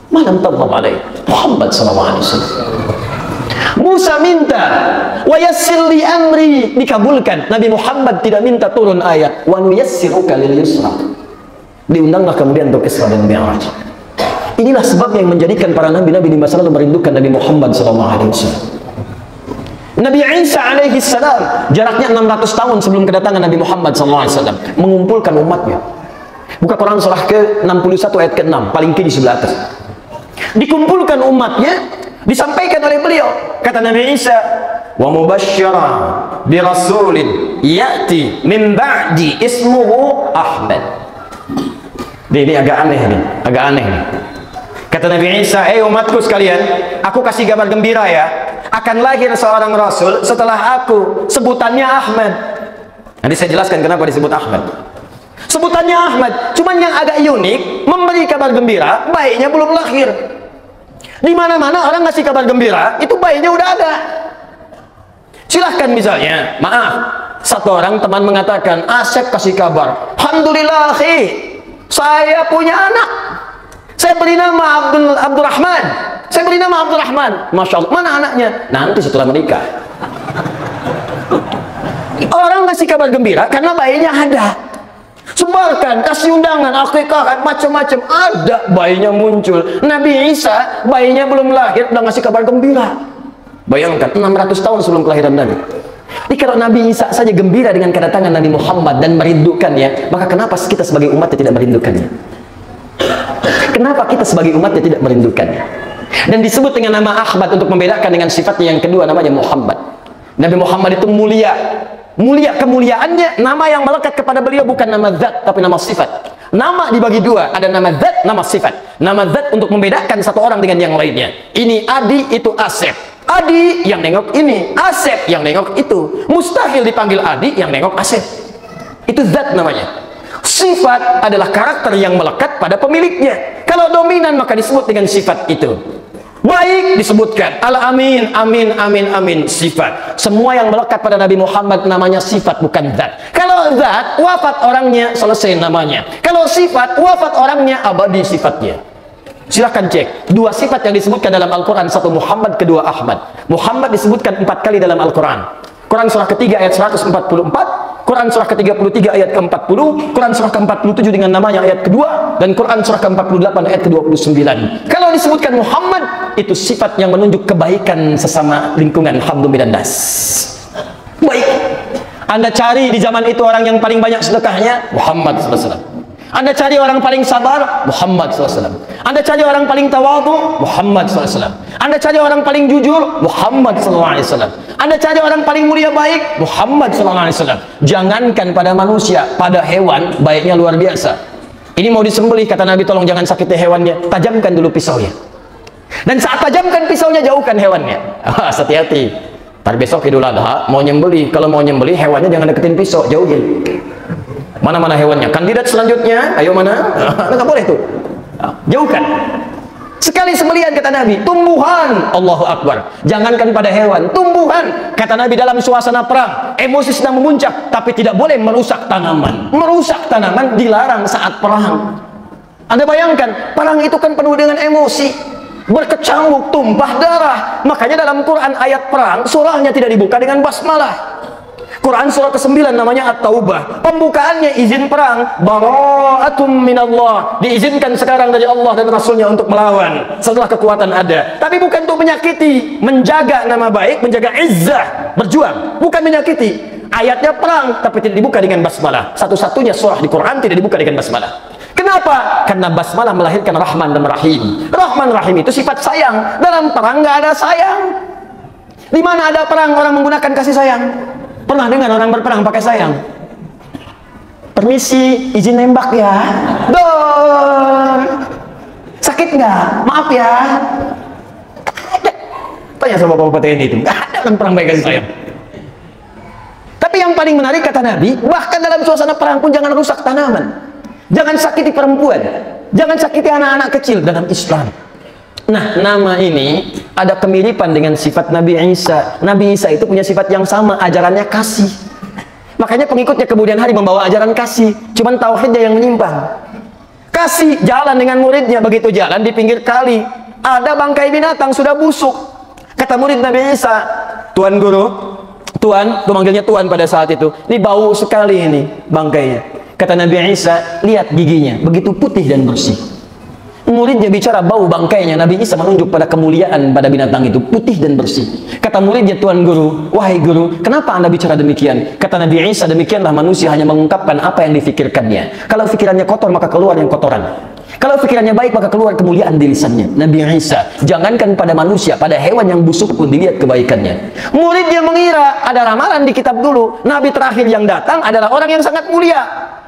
Malam taghdab alaihi. Muhammad sallallahu alaihi wasallam. Musa minta, wa yassir li amri, dikabulkan. Nabi Muhammad tidak minta turun ayat, wa nuyassiruka lil yusra. Diundanglah kemudian untuk Isra dan Mi'raj. Inilah sebab yang menjadikan para nabi-nabi di masa lalu merindukan Nabi Muhammad sallallahu alaihi wasallam. Nabi Isa alaihi salam jaraknya 600 tahun sebelum kedatangan Nabi Muhammad sallallahu alaihi wasallam mengumpulkan umatnya. Buka Quran surah ke-61 ayat ke-6, paling kiri sebelah atas. Dikumpulkan umatnya, disampaikan oleh beliau. Kata Nabi Isa, wa mubasysyiran bi rasulin ya'ti min ba'di ismuhu Ahmad. Ini agak aneh nih, agak aneh nih. Kata Nabi Isa, umatku sekalian, aku kasih kabar gembira ya, akan lahir seorang rasul setelah aku, sebutannya Ahmad. Nanti saya jelaskan kenapa disebut Ahmad. Sebutannya Ahmad, cuman yang agak unik, memberi kabar gembira, bayinya belum lahir. Di mana-mana orang ngasih kabar gembira, itu bayinya udah ada. Silahkan misalnya, maaf, satu orang teman mengatakan, Asep kasih kabar, alhamdulillah, saya punya anak. Saya beri nama Abdurrahman. Saya beri nama Abdurrahman. Masya Allah, mana anaknya? Nanti setelah menikah. Orang ngasih kabar gembira karena bayinya ada. Sebarkan, kasih undangan, akikah, macam-macam, ada bayinya muncul. Nabi Isa, bayinya belum lahir, udah ngasih kabar gembira. Bayangkan, 600 tahun sebelum kelahiran Nabi. Jadi kalau Nabi Isa saja gembira dengan kedatangan Nabi Muhammad dan merindukannya, maka kenapa kita sebagai umatnya tidak merindukannya? Kenapa kita sebagai umatnya tidak merindukannya? Dan disebut dengan nama Ahmad untuk membedakan dengan sifatnya yang kedua, namanya Muhammad. Nabi Muhammad itu mulia. Mulia kemuliaannya, nama yang melekat kepada beliau bukan nama zat, tapi nama sifat. Nama dibagi dua, ada nama zat, nama sifat. Nama zat untuk membedakan satu orang dengan yang lainnya. Ini Adi, itu Asep. Adi yang nengok ini, Asep yang nengok itu. Mustahil dipanggil Adi yang nengok Asep. Itu zat namanya. Sifat adalah karakter yang melekat pada pemiliknya. Kalau dominan maka disebut dengan sifat itu. Baik disebutkan Al-Amin, Amin, Amin, Amin, sifat. Semua yang melekat pada Nabi Muhammad namanya sifat, bukan zat. Kalau zat, wafat orangnya, selesai namanya. Kalau sifat, wafat orangnya, abadi sifatnya. Silahkan cek dua sifat yang disebutkan dalam Al-Quran, satu Muhammad, kedua Ahmad. Muhammad disebutkan 4 kali dalam Al-Quran. Quran surah ketiga ayat 144, Quran surah ke-33 ayat ke-40, Quran surah ke-47 dengan namanya ayat kedua, dan Quran surah ke-48 ayat ke-29. Kalau disebutkan Muhammad, itu sifat yang menunjuk kebaikan sesama lingkungan, hablu minan nas. Baik. Anda cari di zaman itu orang yang paling banyak sedekahnya, Muhammad SAW. Anda cari orang paling sabar, Muhammad SAW. Anda cari orang paling tawadhu, Muhammad SAW. Anda cari orang paling jujur, Muhammad SAW. Anda cari orang paling mulia baik, Muhammad SAW. Jangankan pada manusia, pada hewan, baiknya luar biasa. Ini mau disembelih, kata Nabi, tolong jangan sakiti hewannya, tajamkan dulu pisaunya. Dan saat tajamkan pisaunya, jauhkan hewannya. Hati-hati. Ntar besok Idul Adha, mau nyembelih, kalau mau nyembelih, hewannya jangan deketin pisau, jauhin. Mana-mana hewannya. Kandidat selanjutnya, ayo mana? Nggak boleh tuh. Jauhkan. Sekali sembelihan, kata Nabi, tumbuhan, Allahu Akbar. Jangankan pada hewan, tumbuhan. Kata Nabi, dalam suasana perang, emosi sedang memuncak, tapi tidak boleh merusak tanaman. Merusak tanaman dilarang saat perang. Anda bayangkan, perang itu kan penuh dengan emosi, berkecamuk, tumpah darah. Makanya dalam Quran ayat perang, surahnya tidak dibuka dengan basmalah. Quran surah ke-9 namanya At-Taubah. Pembukaannya izin perang, bara'atum minallah. Diizinkan sekarang dari Allah dan Rasulnya untuk melawan setelah kekuatan ada. Tapi bukan untuk menyakiti, menjaga nama baik, menjaga izzah, berjuang, bukan menyakiti. Ayatnya perang, tapi tidak dibuka dengan basmalah. Satu-satunya surah di Quran tidak dibuka dengan basmalah. Kenapa? Karena basmalah melahirkan Rahman dan Rahim. Rahman Rahim itu sifat sayang. Dalam perang nggak ada sayang. Di mana ada perang orang menggunakan kasih sayang? Pernah dengar orang berperang pakai sayang? Permisi, izin nembak ya. Dor. Sakit nggak? Maaf ya. Tanya sama bapak TNI itu. Nggak ada orang perang pakai kasih sayang. Tapi yang paling menarik, kata Nabi, bahkan dalam suasana perang pun jangan rusak tanaman. Jangan sakiti perempuan. Jangan sakiti anak-anak kecil dalam Islam. Nah, nama ini ada kemiripan dengan sifat Nabi Isa. Nabi Isa itu punya sifat yang sama, ajarannya kasih. Makanya pengikutnya kemudian hari membawa ajaran kasih. Cuman tauhidnya yang menyimpang. kasih jalan dengan muridnya. Begitu jalan di pinggir kali, ada bangkai binatang sudah busuk. Kata murid Nabi Isa, "Tuan guru, Tuan," itu manggilnya Tuan pada saat itu, "ini bau sekali ini bangkainya." Kata Nabi Isa, "Lihat giginya, begitu putih dan bersih." Muridnya bicara bau bangkainya, Nabi Isa menunjuk pada kemuliaan pada binatang itu, putih dan bersih. Kata muridnya, "Tuan guru, wahai guru, kenapa Anda bicara demikian?" Kata Nabi Isa, "Demikianlah manusia hanya mengungkapkan apa yang difikirkannya. Kalau pikirannya kotor, maka keluar yang kotoran. Kalau pikirannya baik, maka keluar kemuliaan di lisannya." Nabi Isa, jangankan pada manusia, pada hewan yang busuk pun dilihat kebaikannya. Muridnya mengira ada ramalan di kitab dulu, Nabi terakhir yang datang adalah orang yang sangat mulia,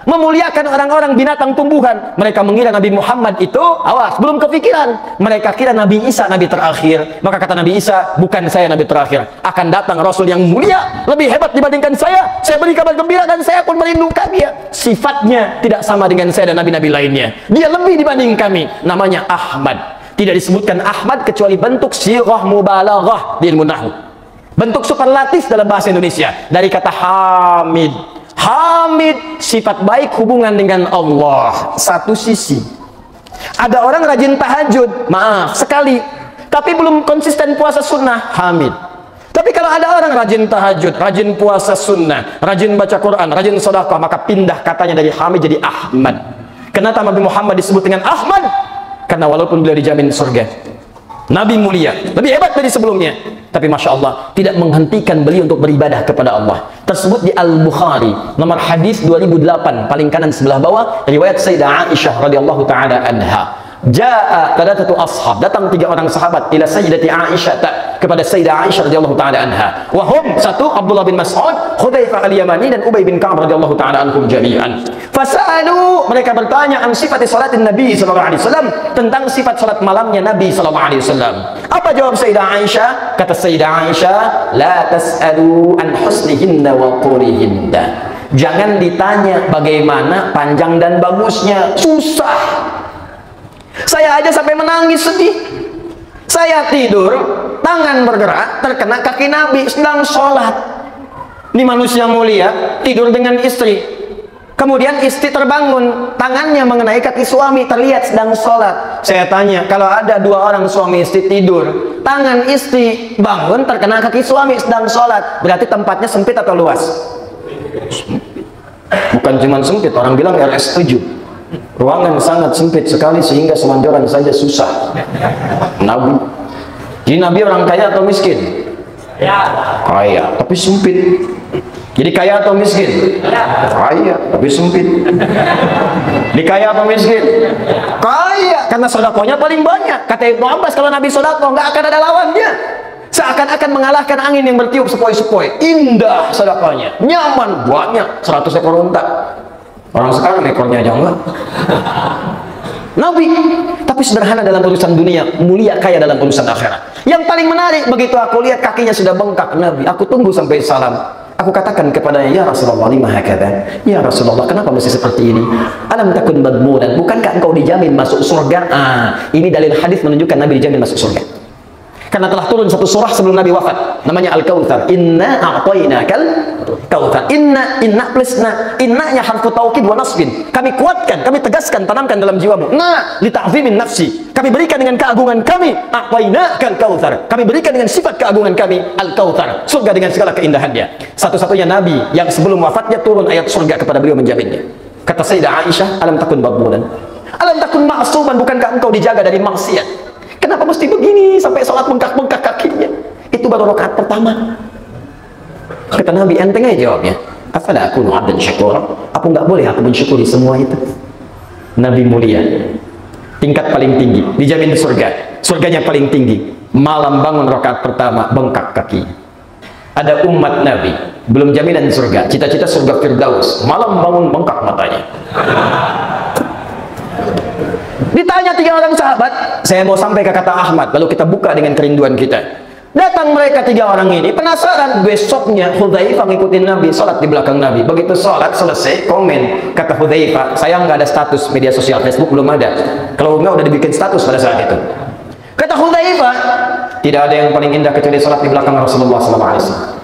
memuliakan orang-orang, binatang, tumbuhan. Mereka mengira Nabi Muhammad itu, awas, belum kepikiran. Mereka kira Nabi Isa Nabi terakhir. Maka kata Nabi Isa, "Bukan saya Nabi terakhir. Akan datang Rasul yang mulia, lebih hebat dibandingkan saya. Saya beri kabar gembira dan saya pun merindukan dia. Sifatnya tidak sama dengan saya dan Nabi-Nabi lainnya. Dia lebih dibanding kami. Namanya Ahmad." Tidak disebutkan Ahmad kecuali bentuk sirah mubalaghah di ilmu nahwu. Bentuk superlatif dalam bahasa Indonesia. Dari kata Hamid. Hamid, sifat baik hubungan dengan Allah. Satu sisi. Ada orang rajin tahajud, maaf, sekali, tapi belum konsisten puasa sunnah, Hamid. Tapi kalau ada orang rajin tahajud, rajin puasa sunnah, rajin baca Quran, rajin sedekah, maka pindah katanya dari Hamid jadi Ahmad. Kenapa Nabi Muhammad disebut dengan Ahmad? Karena walaupun beliau dijamin surga, Nabi mulia, lebih hebat dari sebelumnya, tapi Masya Allah tidak menghentikan beliau untuk beribadah kepada Allah. Tersebut di Al-Bukhari, nomor hadis 2008, paling kanan sebelah bawah, riwayat Sayyidah Aisyah radhiyallahu taala anha. Ja'a thalathatu ashab, datang 3 orang sahabat ila Sayyidati Aisyah, kepada Sayyidah Aisyah radhiyallahu taala anha. Wa hum, satu Abdullah bin Mas'ud, Hudzaifah al-Yamani dan Ubay bin Ka'ab radhiyallahu taala anhum jami'an. Fasalu, mereka bertanya an sifati salatin Nabi sallallahu alaihi wasallam, tentang sifat salat malamnya Nabi sallallahu alaihi wasallam. Apa jawab Sayyidah Aisyah? Kata Sayyidah Aisyah, "La tas'alu an husnihinna wa qulihinna." Jangan ditanya bagaimana panjang dan bagusnya, susah. Saya aja sampai menangis sedih. Saya tidur, tangan bergerak, terkena kaki Nabi sedang sholat. Ini manusia mulia, tidur dengan istri. Kemudian istri terbangun, tangannya mengenai kaki suami, terlihat sedang sholat. Saya tanya, kalau ada 2 orang suami istri tidur, tangan istri bangun, terkena kaki suami sedang sholat, berarti tempatnya sempit atau luas? Bukan cuma sempit, orang bilang RS7. Ruangan sangat sempit sekali sehingga selonjoran saja susah. Nabi. Jadi Nabi orang kaya atau miskin? Kaya, tapi sempit. Jadi kaya atau miskin? Kaya, tapi sempit. Di kaya atau miskin? Kaya, karena sodakonya paling banyak. Kata Ibnu Abbas, kalau Nabi sodako nggak akan ada lawannya. Seakan-akan mengalahkan angin yang bertiup sepoi-sepoi. Indah sodakonya, nyaman, banyak, 100 ekor unta. Orang sekarang ekornya aja enggak. Nabi, tapi sederhana dalam urusan dunia, mulia kaya dalam urusan akhirat. Yang paling menarik, begitu aku lihat kakinya sudah bengkak Nabi, aku tunggu sampai salam. Aku katakan kepadanya, "Ya Rasulullah, lima hakadha?" "Ya Rasulullah, kenapa mesti seperti ini?" "Alam takun madmunan, bukankah engkau dijamin masuk surga?" Ini dalil hadis menunjukkan Nabi dijamin masuk surga. Karena telah turun satu surah sebelum Nabi wafat, namanya Al-Kautsar. Inna a'tainakal kautsar. Inna plus na. Innanya harfu taukid wa nasbin. Kami kuatkan, kami tegaskan, tanamkan dalam jiwamu. Nah, li ta'zimin nafsi. Kami berikan dengan keagungan kami. A'tainakal kautsar. Kami berikan dengan sifat keagungan kami Al-Kautsar. Surga dengan segala keindahannya. Satu-satunya Nabi yang sebelum wafatnya turun ayat surga kepada beliau menjaminnya. Kata Sayyidah Aisyah, "Alam takun madmunan? Alam takun ma'suman, bukankah engkau dijaga dari maksiat? Kenapa mesti begini sampai sholat bengkak-bengkak kakinya?" Itu baru rakaat pertama. Kata Nabi, enteng aja jawabnya. "Afala akunu 'abdan syakura?" Apa nggak boleh aku mensyukuri semua itu? Nabi mulia, tingkat paling tinggi, dijamin surga. Surganya paling tinggi. Malam bangun rakaat pertama, bengkak kaki. Ada umat Nabi, belum jaminan surga, cita-cita surga Firdaus. Malam bangun bengkak matanya. Ditanya 3 orang sahabat, saya mau sampai ke kata Ahmad, lalu kita buka dengan kerinduan kita. Datang mereka 3 orang ini, penasaran. Besoknya Hudzaifah ngikutin Nabi, sholat di belakang Nabi. Begitu sholat selesai, komen. Kata Hudzaifah, "Saya nggak ada status media sosial, Facebook belum ada. Kalau nggak udah dibikin status pada saat itu." Kata Hudzaifah, "Tidak ada yang paling indah kecuali sholat di belakang Rasulullah SAW.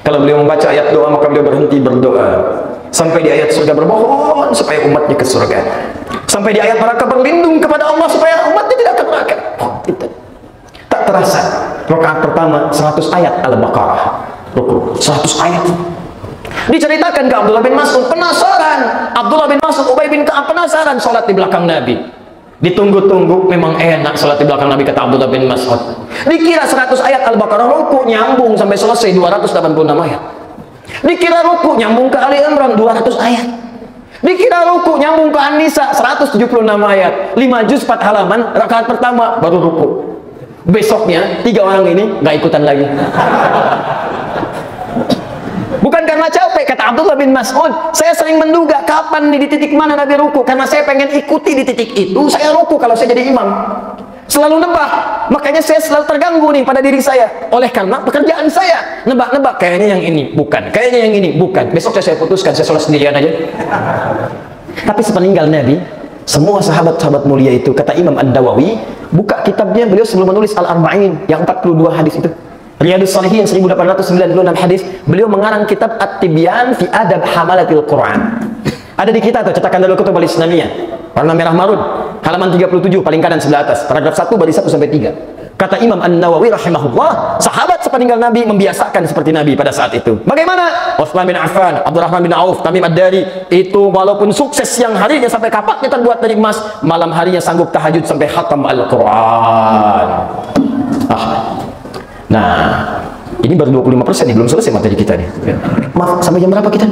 Kalau beliau membaca ayat doa, maka beliau berhenti berdoa sampai di ayat surga, bermohon supaya umatnya ke surga. Sampai di ayat mereka berlindung kepada Allah supaya umatnya tidak ke neraka. Itu. Tak terasa. Rakaat pertama 100 ayat Al-Baqarah. Rukuk 100 ayat. Diceritakan ke Abdullah bin Mas'ud, penasaran. Abdullah bin Mas'ud, Ubay bin Ka'ab penasaran salat di belakang Nabi. Ditunggu-tunggu, memang enak salat di belakang Nabi, kata Abdullah bin Mas'ud. Dikira 100 ayat Al-Baqarah, rukuk nyambung sampai selesai 286 ayat. Dikira rukuk nyambung ke Ali Imran 200 ayat. Dikira rukuk nyambung ke An-Nisa 176 ayat. 5 juz 4 halaman, rakaat pertama baru rukuk. Besoknya 3 orang ini nggak ikutan lagi. Bukan karena capek, kata Abdullah bin Mas'ud, saya sering menduga kapan di titik mana Nabi ruku, karena saya pengen ikuti di titik itu. Saya ruku kalau saya jadi imam, selalu nebak, makanya saya selalu terganggu nih pada diri saya. Oleh karena pekerjaan saya nebak-nebak, kayaknya yang ini bukan, kayaknya yang ini bukan. Besok saya putuskan, saya sholat sendirian aja. Tapi sepeninggal Nabi, semua sahabat-sahabat mulia itu, kata Imam An-Nawawi, buka kitabnya beliau sebelum menulis Al-Arba'in yang 42 hadis itu, Riyadhus Shalihin 1896 hadis, beliau mengarang kitab At-Tibyan fi Adab Hamalatil Quran. Ada di kita tuh, cetakan Darul Kutub Al-Islamiyah, warna merah marun, halaman 37 paling kanan sebelah atas, paragraf 1 baris 1 sampai 3. Kata Imam An-Nawawi rahimahullah, sahabat sepeninggal Nabi membiasakan seperti Nabi pada saat itu. Bagaimana? Utsman bin Affan, Abdurrahman bin Auf, Tamim Ad-Dari, itu walaupun sukses siang harinya sampai kapaknya terbuat dari emas, malam harinya sanggup tahajud sampai khatam Al-Quran. Nah, ini baru 25% nih, belum selesai materi kita nih. Maaf, sampai jam berapa kita?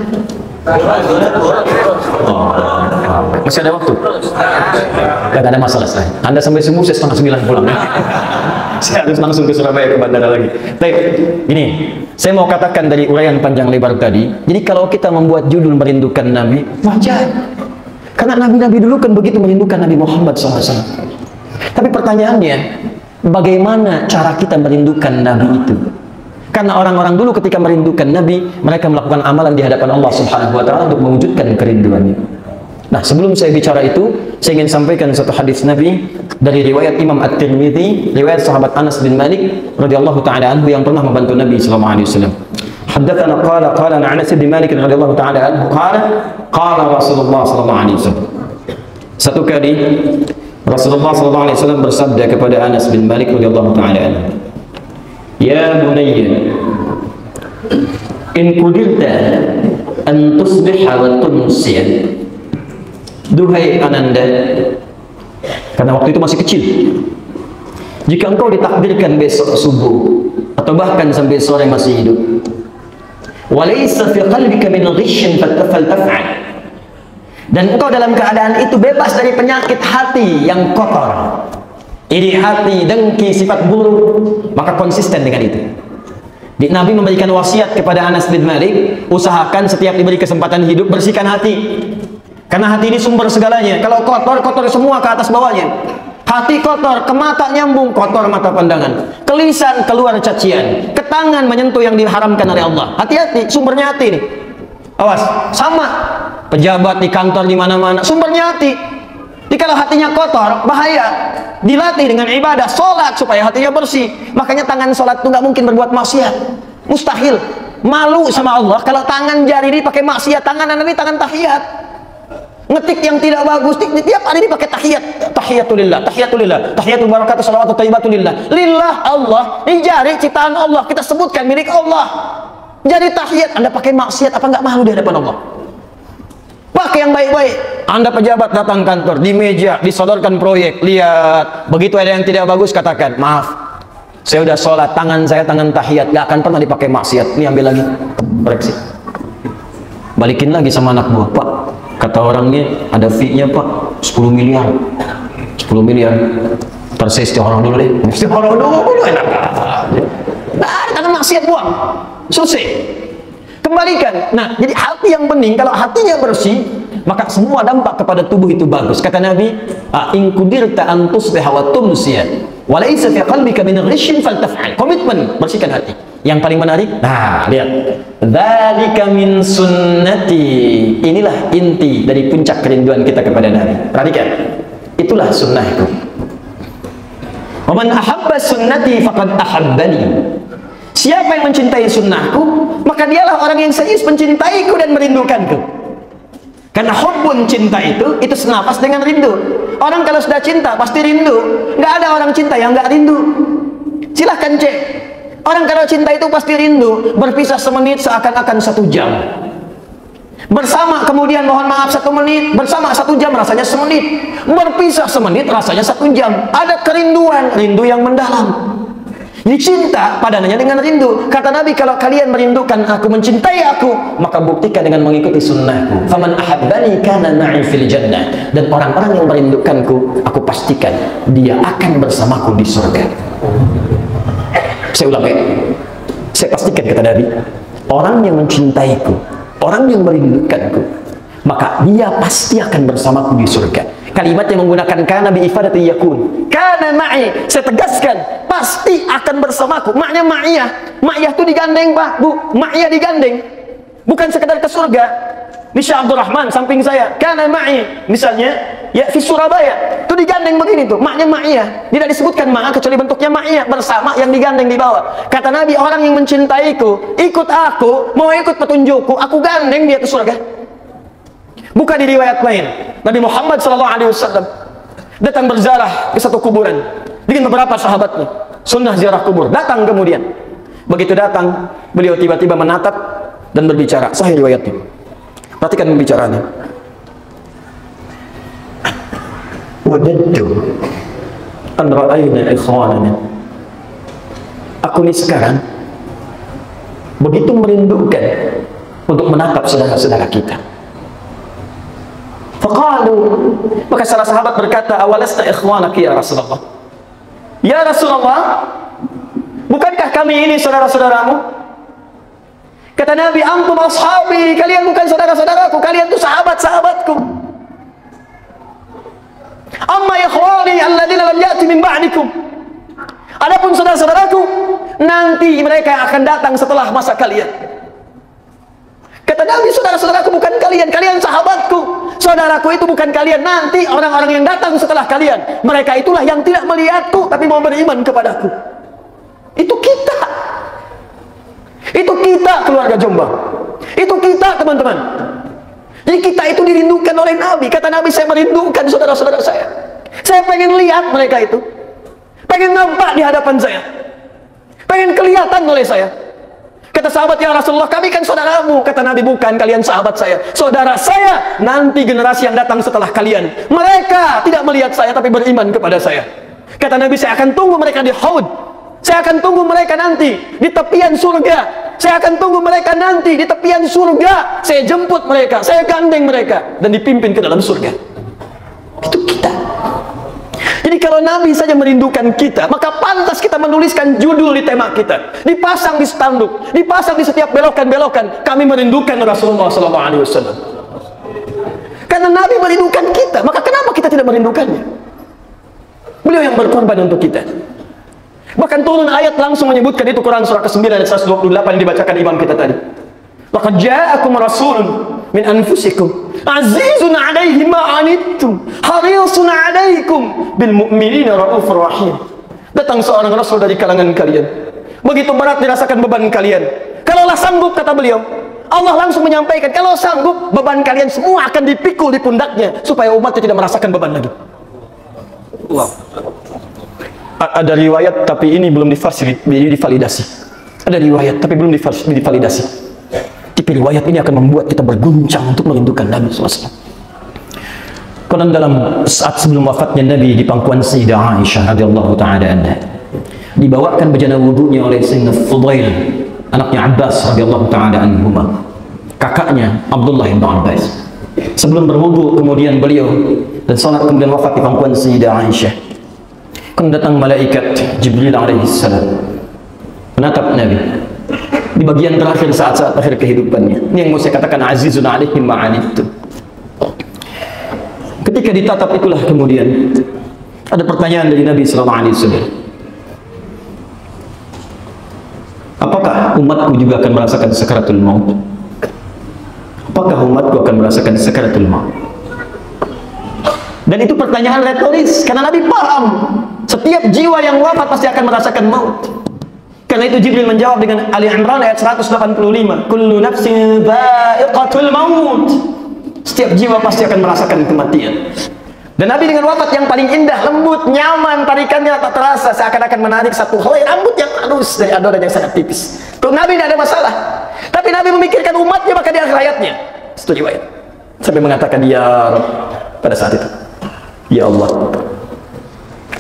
Masih ada waktu? Gak ada masalah. Anda sampai subuh, saya setengah 9 pulang. Saya harus langsung ke Surabaya, ke bandara lagi. Baik, ini saya mau katakan dari uraian panjang lebar tadi. Jadi kalau kita membuat judul merindukan Nabi, wajar. Karena Nabi-Nabi dulu kan begitu merindukan Nabi Muhammad SAW. Tapi pertanyaannya, bagaimana cara kita merindukan Nabi itu? Karena orang-orang dulu ketika merindukan Nabi, mereka melakukan amalan di hadapan Allah Subhanahu wa Ta'ala untuk mewujudkan kerinduannya. Nah, sebelum saya bicara itu, saya ingin sampaikan satu hadis Nabi dari riwayat Imam At-Tirmidzi, riwayat sahabat Anas bin Malik radhiyallahu ta'ala anhu yang pernah membantu Nabi sallallahu alaihi wasallam. Haddatsana qala Anas bin Malik radhiyallahu ta'ala anhu qala Rasulullah sallallahu alaihi wasallam. Satu kali Rasulullah sallallahu alaihi wasallam bersabda kepada Anas bin Malik radhiyallahu ta'ala anhu, "Ya bunayya, in qudirta an tusbiha wa tumsiya." Duhai ananda, karena waktu itu masih kecil, jika engkau ditakdirkan besok subuh atau bahkan sampai sore masih hidup, walaysa fi qalbika min ghishin faltaf'al, dan engkau dalam keadaan itu bebas dari penyakit hati yang kotor, iri hati, dengki, sifat buruk, maka konsisten dengan itu. Nabi memberikan wasiat kepada Anas bin Malik, usahakan setiap diberi kesempatan hidup bersihkan hati. Karena hati ini sumber segalanya. Kalau kotor, kotor semua ke atas bawahnya. Hati kotor, ke mata nyambung, kotor mata pandangan. Ke lisan keluar cacian. Ke tangan menyentuh yang diharamkan oleh Allah. Hati-hati, sumbernya hati nih. Awas, sama. Pejabat di kantor di mana-mana, sumbernya hati. Jadi kalau hatinya kotor, bahaya. Dilatih dengan ibadah, sholat supaya hatinya bersih. Makanya tangan sholat itu nggak mungkin berbuat maksiat. Mustahil. Malu sama Allah kalau tangan jari ini pakai maksiat, tangan ini tangan tahiyat. Ngetik yang tidak bagus, tiap hari ini pakai tahiyat, tahiyatulillah, tahiyatulillah, tahiyatul barakatuh, salawatu thayyibatulillah, lillah Allah. Ini jari ciptaan Allah, kita sebutkan milik Allah. Jadi tahiyat, Anda pakai maksiat, apa nggak malu di hadapan Allah? Pakai yang baik-baik. Anda pejabat datang kantor, di meja disodorkan proyek, lihat, begitu ada yang tidak bagus katakan, maaf, saya udah sholat, tangan saya tangan tahiyat, nggak akan pernah dipakai maksiat. Ini ambil lagi, koreksi, balikin lagi sama anak buah, Pak. Kata orangnya ada fee-nya Pak, 10 miliar. 10 miliar. Ntar saya istiqoroh dulu deh. Istiqoroh dulu enak. Nah, tangan maksiat buang. Selesai. Kembalikan. Nah, jadi hati yang bening, kalau hatinya bersih, maka semua dampak kepada tubuh itu bagus. Kata Nabi, "In qudirta an tusbiha wa tumsiya, wa laysa fi qalbika min ghishin faltaf'al." Komitmen, bersihkan hati. Yang paling menarik, nah lihat, dzalika min sunnati. Inilah inti dari puncak kerinduan kita kepada Nabi. Perhatikan, itulah sunnahku. Wa man ahabba sunnati faqad ahabbani. Siapa yang mencintai sunnahku, maka dialah orang yang serius mencintaiku dan merindukanku. Karena hubbun, cinta itu senafas dengan rindu. Orang kalau sudah cinta pasti rindu. Nggak ada orang cinta yang nggak rindu. Silahkan cek. Orang kalau cinta itu pasti rindu. Berpisah semenit seakan-akan 1 jam. Bersama kemudian mohon maaf 1 menit. Bersama 1 jam rasanya semenit. Berpisah semenit rasanya 1 jam. Ada kerinduan, rindu yang mendalam. Ini cinta padanannya dengan rindu. Kata Nabi, kalau kalian merindukan aku, mencintai aku, maka buktikan dengan mengikuti sunnahku. Faman ahabbani kana ma'i fil jannah. Dan orang-orang yang merindukanku, aku pastikan dia akan bersamaku di surga. Saya ulang ya. Saya pastikan, kata Nabi, orang yang mencintaiku, orang yang merindukanku, maka dia pasti akan bersamaku di surga. Kalimat yang menggunakan kana bi ifadati yakun. Kana ma'i, saya tegaskan, pasti akan bersamaku. Maknya ma'iyah. Ma'iyah itu digandeng, Pak, Bu. Ma'iyah digandeng. Bukan sekedar ke surga. Misal Abdul Rahman samping saya, kana ma'i. Misalnya, ya di Surabaya, itu digandeng begini tuh. Maknya ma'iyah. Tidak disebutkan ma'a kecuali bentuknya ma'iyah, bersama yang digandeng di bawah. Kata Nabi, orang yang mencintaiku, ikut aku, mau ikut petunjukku, aku gandeng dia ke surga. Bukan di riwayat lain, Nabi Muhammad SAW datang berziarah ke satu kuburan dengan beberapa sahabatnya. Sunnah ziarah kubur. Datang kemudian, begitu datang, beliau tiba-tiba menatap dan berbicara. Sahih riwayatnya. Perhatikan pembicaraannya. Wadadtu an ra'ayna ikhwanana. Aku ini sekarang begitu merindukan untuk menatap saudara-saudara kita. Faqalu, maka salah sahabat berkata, awalasta ikhwanaki ya Rasulullah. Ya Rasulullah, bukankah kami ini saudara-saudaramu? Kata Nabi, antum ashabi, kalian bukan saudara-saudaraku, kalian itu sahabat-sahabatku. Amma ikhwani alladzina lam ya'ti min ba'dikum. Adapun saudara-saudaraku, nanti mereka akan datang setelah masa kalian. Kata Nabi, saudara-saudaraku bukan kalian, kalian sahabatku. Saudaraku itu bukan kalian, nanti orang-orang yang datang setelah kalian. Mereka itulah yang tidak melihatku, tapi mau beriman kepadaku. Itu kita. Itu kita, keluarga Jombang. Itu kita, teman-teman. Jadi kita itu dirindukan oleh Nabi. Kata Nabi, saya merindukan saudara-saudara saya. Saya pengen lihat mereka itu. Pengen nampak di hadapan saya. Pengen kelihatan oleh saya. Kata sahabat, ya Rasulullah, kami kan saudaramu. Kata Nabi, bukan, kalian sahabat saya. Saudara saya, nanti generasi yang datang setelah kalian. Mereka tidak melihat saya, tapi beriman kepada saya. Kata Nabi, saya akan tunggu mereka di Haud. Saya akan tunggu mereka nanti di tepian surga. Saya akan tunggu mereka nanti di tepian surga. Saya jemput mereka, saya gandeng mereka, dan dipimpin ke dalam surga. Itu kita. Jadi kalau Nabi saja merindukan kita, maka pantas kita menuliskan judul di tema kita, dipasang di spanduk, dipasang di setiap belokan-belokan. Kami merindukan Rasulullah SAW. Karena Nabi merindukan kita, maka kenapa kita tidak merindukannya? Beliau yang berkorban untuk kita. Bahkan turun ayat langsung menyebutkan itu, Quran surah ke-9 ayat 128 yang dibacakan imam kita tadi. Laqad ja'akum rasulun min anfusikum azizun 'alaihi ma 'anittum harisun 'alaikum bil mu'minina raufur rahim. Datang seorang rasul dari kalangan kalian, begitu berat dirasakan beban kalian. Kalaulah sanggup, kata beliau, Allah langsung menyampaikan, kalau sanggup, beban kalian semua akan dipikul di pundaknya, supaya umatnya tidak merasakan beban lagi. Wow. Ada riwayat, tapi ini belum divalidasi. Ada riwayat, tapi belum divalidasi. Tapi riwayat ini akan membuat kita berguncang untuk merindukan Nabi SAW. Karena dalam saat sebelum wafatnya Nabi di pangkuan Sayyidah Aisyah radhiyallahu ta'ala anha, dibawakan bejana wudunya oleh Sayyidina Fudail, anaknya Abbas radhiyallahu ta'ala anhuma, kakaknya Abdullah bin Abbas. Sebelum berwudu kemudian beliau dan salat kemudian wafat di pangkuan Sayyidah Aisyah. Kemudian datang malaikat Jibril alaihi salam menatap Nabi di bagian terakhir, saat-saat akhir kehidupannya. Ini yang mau saya katakan, azizun alaihi ma 'anittum. Ketika ditatap itulah kemudian ada pertanyaan dari Nabi sallallahu alaihi wasallam. Apakah umatku juga akan merasakan sakaratul maut? Apakah umatku akan merasakan sakaratul maut? Dan itu pertanyaan retoris, karena Nabi paham setiap jiwa yang wafat pasti akan merasakan maut. Karena itu Jibril menjawab dengan Ali Imran ayat 185, kullu nafsin dha'iqatul maut. Setiap jiwa pasti akan merasakan kematian. Dan Nabi dengan wafat yang paling indah, lembut, nyaman, tarikannya tak terasa, seakan-akan menarik satu helai rambut yang halus dari adonan yang sangat tipis. Untuk Nabi tidak ada masalah. Tapi Nabi memikirkan umatnya maka di akhir hayatnya. Setuju ayat. Sampai mengatakan, ya Rabb, pada saat itu, ya Allah,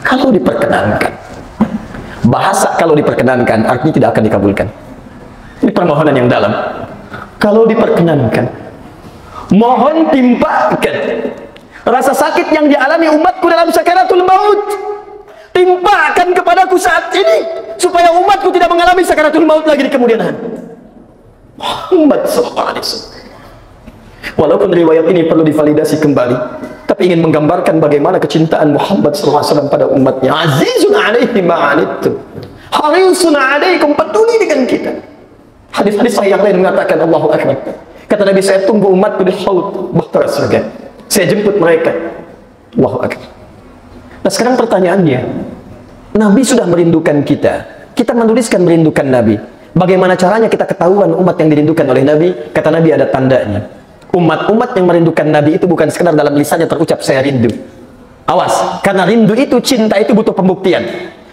kalau diperkenankan. Bahasa kalau diperkenankan artinya tidak akan dikabulkan. Ini permohonan yang dalam. Kalau diperkenankan, mohon timpakan rasa sakit yang dialami umatku dalam sakaratul maut, timpakan kepadaku saat ini, supaya umatku tidak mengalami sakaratul maut lagi di kemudian hari. Muhammad SAW. Walaupun riwayat ini perlu divalidasi kembali, tapi ingin menggambarkan bagaimana kecintaan Muhammad SAW pada umatnya. Azizun alaihi ma'anittum, harisun alaikum, peduli dengan kita. Hadis-hadis sahih yang lain mengatakan, Allahu Akbar, kata Nabi, saya tunggu umatku di haud bahtera surga, saya jemput mereka. Allahu Akbar. Nah sekarang pertanyaannya, Nabi sudah merindukan kita, kita menuliskan merindukan Nabi. Bagaimana caranya kita ketahuan umat yang dirindukan oleh Nabi? Kata Nabi ada tandanya. Umat-umat yang merindukan Nabi itu bukan sekedar dalam lisannya terucap saya rindu. Awas, karena rindu itu, cinta itu butuh pembuktian.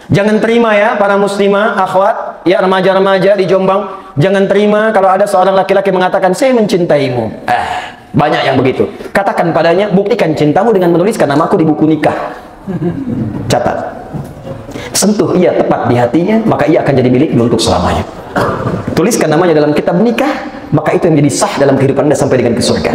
Jangan terima ya para muslimah, akhwat, ya remaja-remaja di Jombang, jangan terima kalau ada seorang laki-laki mengatakan saya mencintaimu. Banyak yang begitu. Katakan padanya, buktikan cintamu dengan menuliskan namaku di buku nikah. Catat. Sentuh ia tepat di hatinya, maka ia akan jadi milikmu untuk selamanya. Tuliskan namanya dalam kitab nikah, maka itu yang jadi sah dalam kehidupan Anda sampai dengan ke surga.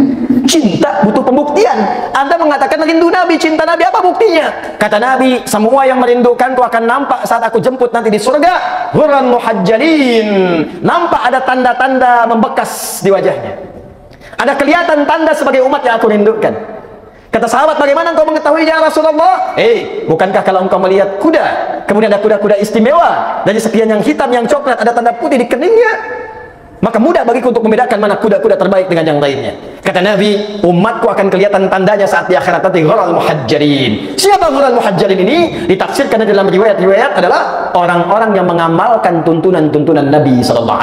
Cinta butuh pembuktian. Anda mengatakan rindu Nabi, cinta Nabi, apa buktinya? Kata Nabi, semua yang merindukan itu akan nampak saat aku jemput nanti di surga. Ghurran muhajjalin. Nampak ada tanda-tanda membekas di wajahnya. Ada kelihatan tanda sebagai umat yang aku rindukan. Kata sahabat, bagaimana engkau mengetahui ya Rasulullah? Bukankah kalau engkau melihat kuda, kemudian ada kuda-kuda istimewa, dari sekian yang hitam, yang coklat, ada tanda putih di keningnya, maka mudah bagiku untuk membedakan mana kuda-kuda terbaik dengan yang lainnya. Kata Nabi, umatku akan kelihatan tandanya saat di akhirat nanti. Ghurral muhajjalin. Siapa ghurral muhajjalin ini? Ditafsirkan dalam riwayat-riwayat adalah orang-orang yang mengamalkan tuntunan-tuntunan Nabi SAW.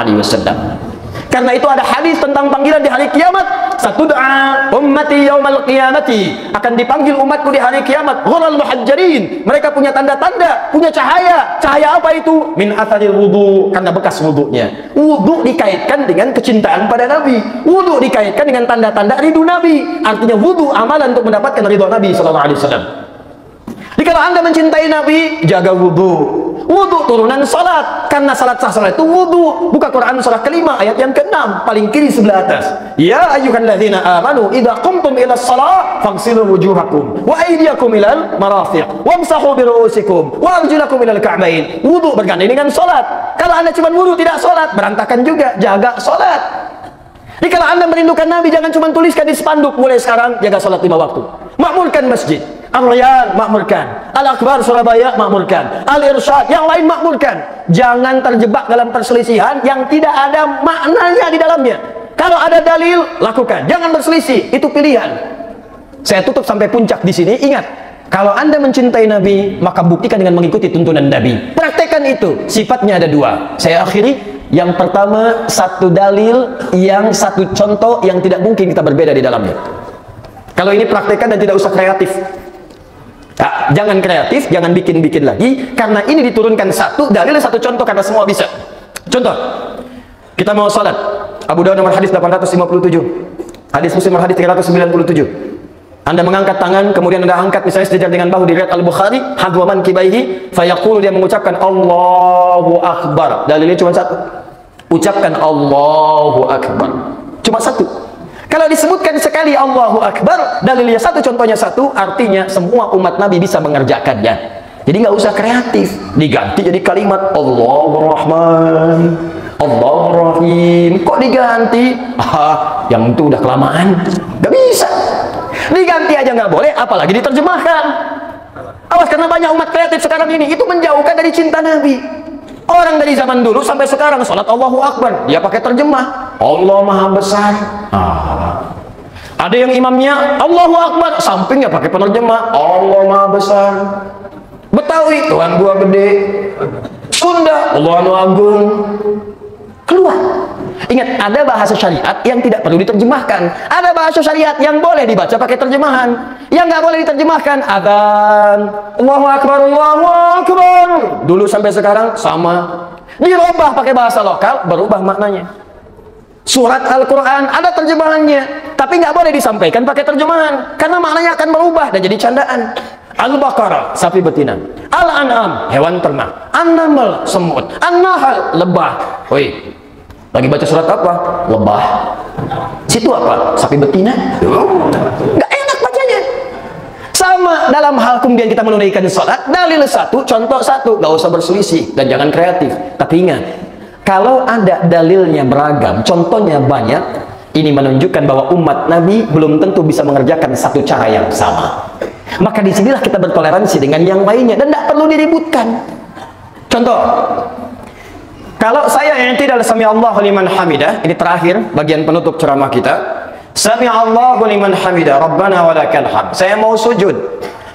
Karena itu ada hadis tentang panggilan di hari kiamat. Satud'a ummati yaumal qiyamati, akan dipanggil umatku di hari kiamat. Ghurral muhajjalin. Mereka punya tanda-tanda, punya cahaya. Cahaya apa itu? Min atharil wudu, karena bekas wudunya. Wudu dikaitkan dengan kecintaan pada Nabi. Wudu dikaitkan dengan tanda-tanda ridho Nabi. Artinya wudu amalan untuk mendapatkan ridho Nabi SAW. Jadi kalau Anda mencintai Nabi, jaga wudu. Wudu turunan salat, karena salat sah salat itu wudu. Buka Quran surah kelima ayat yang ke-6 paling kiri sebelah atas. Ya ayyuhalladzina amanu idza qumtum ila shalah faghsilu wujuhakum wa aydiyakum ilal marafiq wamsahu bi ru'usikum wa arjulakum ilal ka'bain. Wudu bergandengan dengan salat. Kalau Anda cuma wudu tidak salat, berantakan juga. Jaga salat. Jadi kalau Anda merindukan Nabi, jangan cuma tuliskan di spanduk, mulai sekarang jaga salat 5 waktu. Makmurkan masjid. Al-Riyad makmurkan, Al-Akbar Surabaya makmurkan, Al-Irsyad yang lain makmurkan. Jangan terjebak dalam perselisihan yang tidak ada maknanya di dalamnya. Kalau ada dalil, lakukan. Jangan berselisih, itu pilihan. Saya tutup sampai puncak di sini. Ingat, kalau Anda mencintai Nabi, maka buktikan dengan mengikuti tuntunan Nabi. Praktekkan itu. Sifatnya ada 2. Saya akhiri. Yang pertama, satu dalil, yang satu contoh yang tidak mungkin kita berbeda di dalamnya. Kalau ini praktekkan dan tidak usah kreatif. Nah, jangan kreatif, jangan bikin-bikin lagi, karena ini diturunkan satu dalil, satu contoh, karena semua bisa. Contoh, kita mau salat. Abu Dawud nomor hadis 857, hadis Muslim nomor hadis 397. Anda mengangkat tangan, kemudian Anda angkat misalnya sejajar dengan bahu di riwayat Al-Bukhari, hadwa mankibaihi, fayaqulu, dia mengucapkan Allahu Akbar. Dalilnya cuma satu. Ucapkan Allahu Akbar. Cuma satu. Kalau disebutkan sekali Allahu Akbar, dalilnya satu, contohnya satu, artinya semua umat Nabi bisa mengerjakannya. Jadi nggak usah kreatif, diganti jadi kalimat Allahur Rahman, Allahur Rahim. Kok diganti? Yang itu udah kelamaan, nggak bisa. Diganti aja nggak boleh, apalagi diterjemahkan. Awas, karena banyak umat kreatif sekarang ini, itu menjauhkan dari cinta Nabi. Orang dari zaman dulu sampai sekarang salat Allahu Akbar, dia pakai terjemah Allah Maha Besar. Ada yang imamnya Allahu Akbar, sampingnya pakai penerjemah Allah Maha Besar. Betawi, Tuhan gua gede. Sunda, Allah Anu Agung. Keluar. Ingat, ada bahasa syariat yang tidak perlu diterjemahkan. Ada bahasa syariat yang boleh dibaca pakai terjemahan. Yang nggak boleh diterjemahkan, adzan, Allahu Akbar, Allahu Akbar. Dulu sampai sekarang sama. Dirubah pakai bahasa lokal, berubah maknanya. Surat Al-Quran ada terjemahannya, tapi nggak boleh disampaikan pakai terjemahan, karena maknanya akan berubah dan jadi candaan. Al-Baqarah, sapi betina. Al-An'am, hewan ternak. An-Naml, semut. An-Nahl, lebah. Woi, lagi baca surat apa? Lebah. Situ apa? Sapi betina. Nggak enak bacanya. Sama dalam hal kemudian kita menunaikan sholat, dalil satu, contoh satu, nggak usah berselisih dan jangan kreatif. Tapi ingat, kalau ada dalilnya beragam, contohnya banyak, ini menunjukkan bahwa umat Nabi belum tentu bisa mengerjakan satu cara yang sama. Maka disinilah kita bertoleransi dengan yang lainnya dan tidak perlu diributkan. Contoh, kalau saya yang tidak sami'allahu liman hamidah, ini terakhir bagian penutup ceramah kita. Sami'allahu liman hamidah, Rabbana walakal hamd. Saya mau sujud.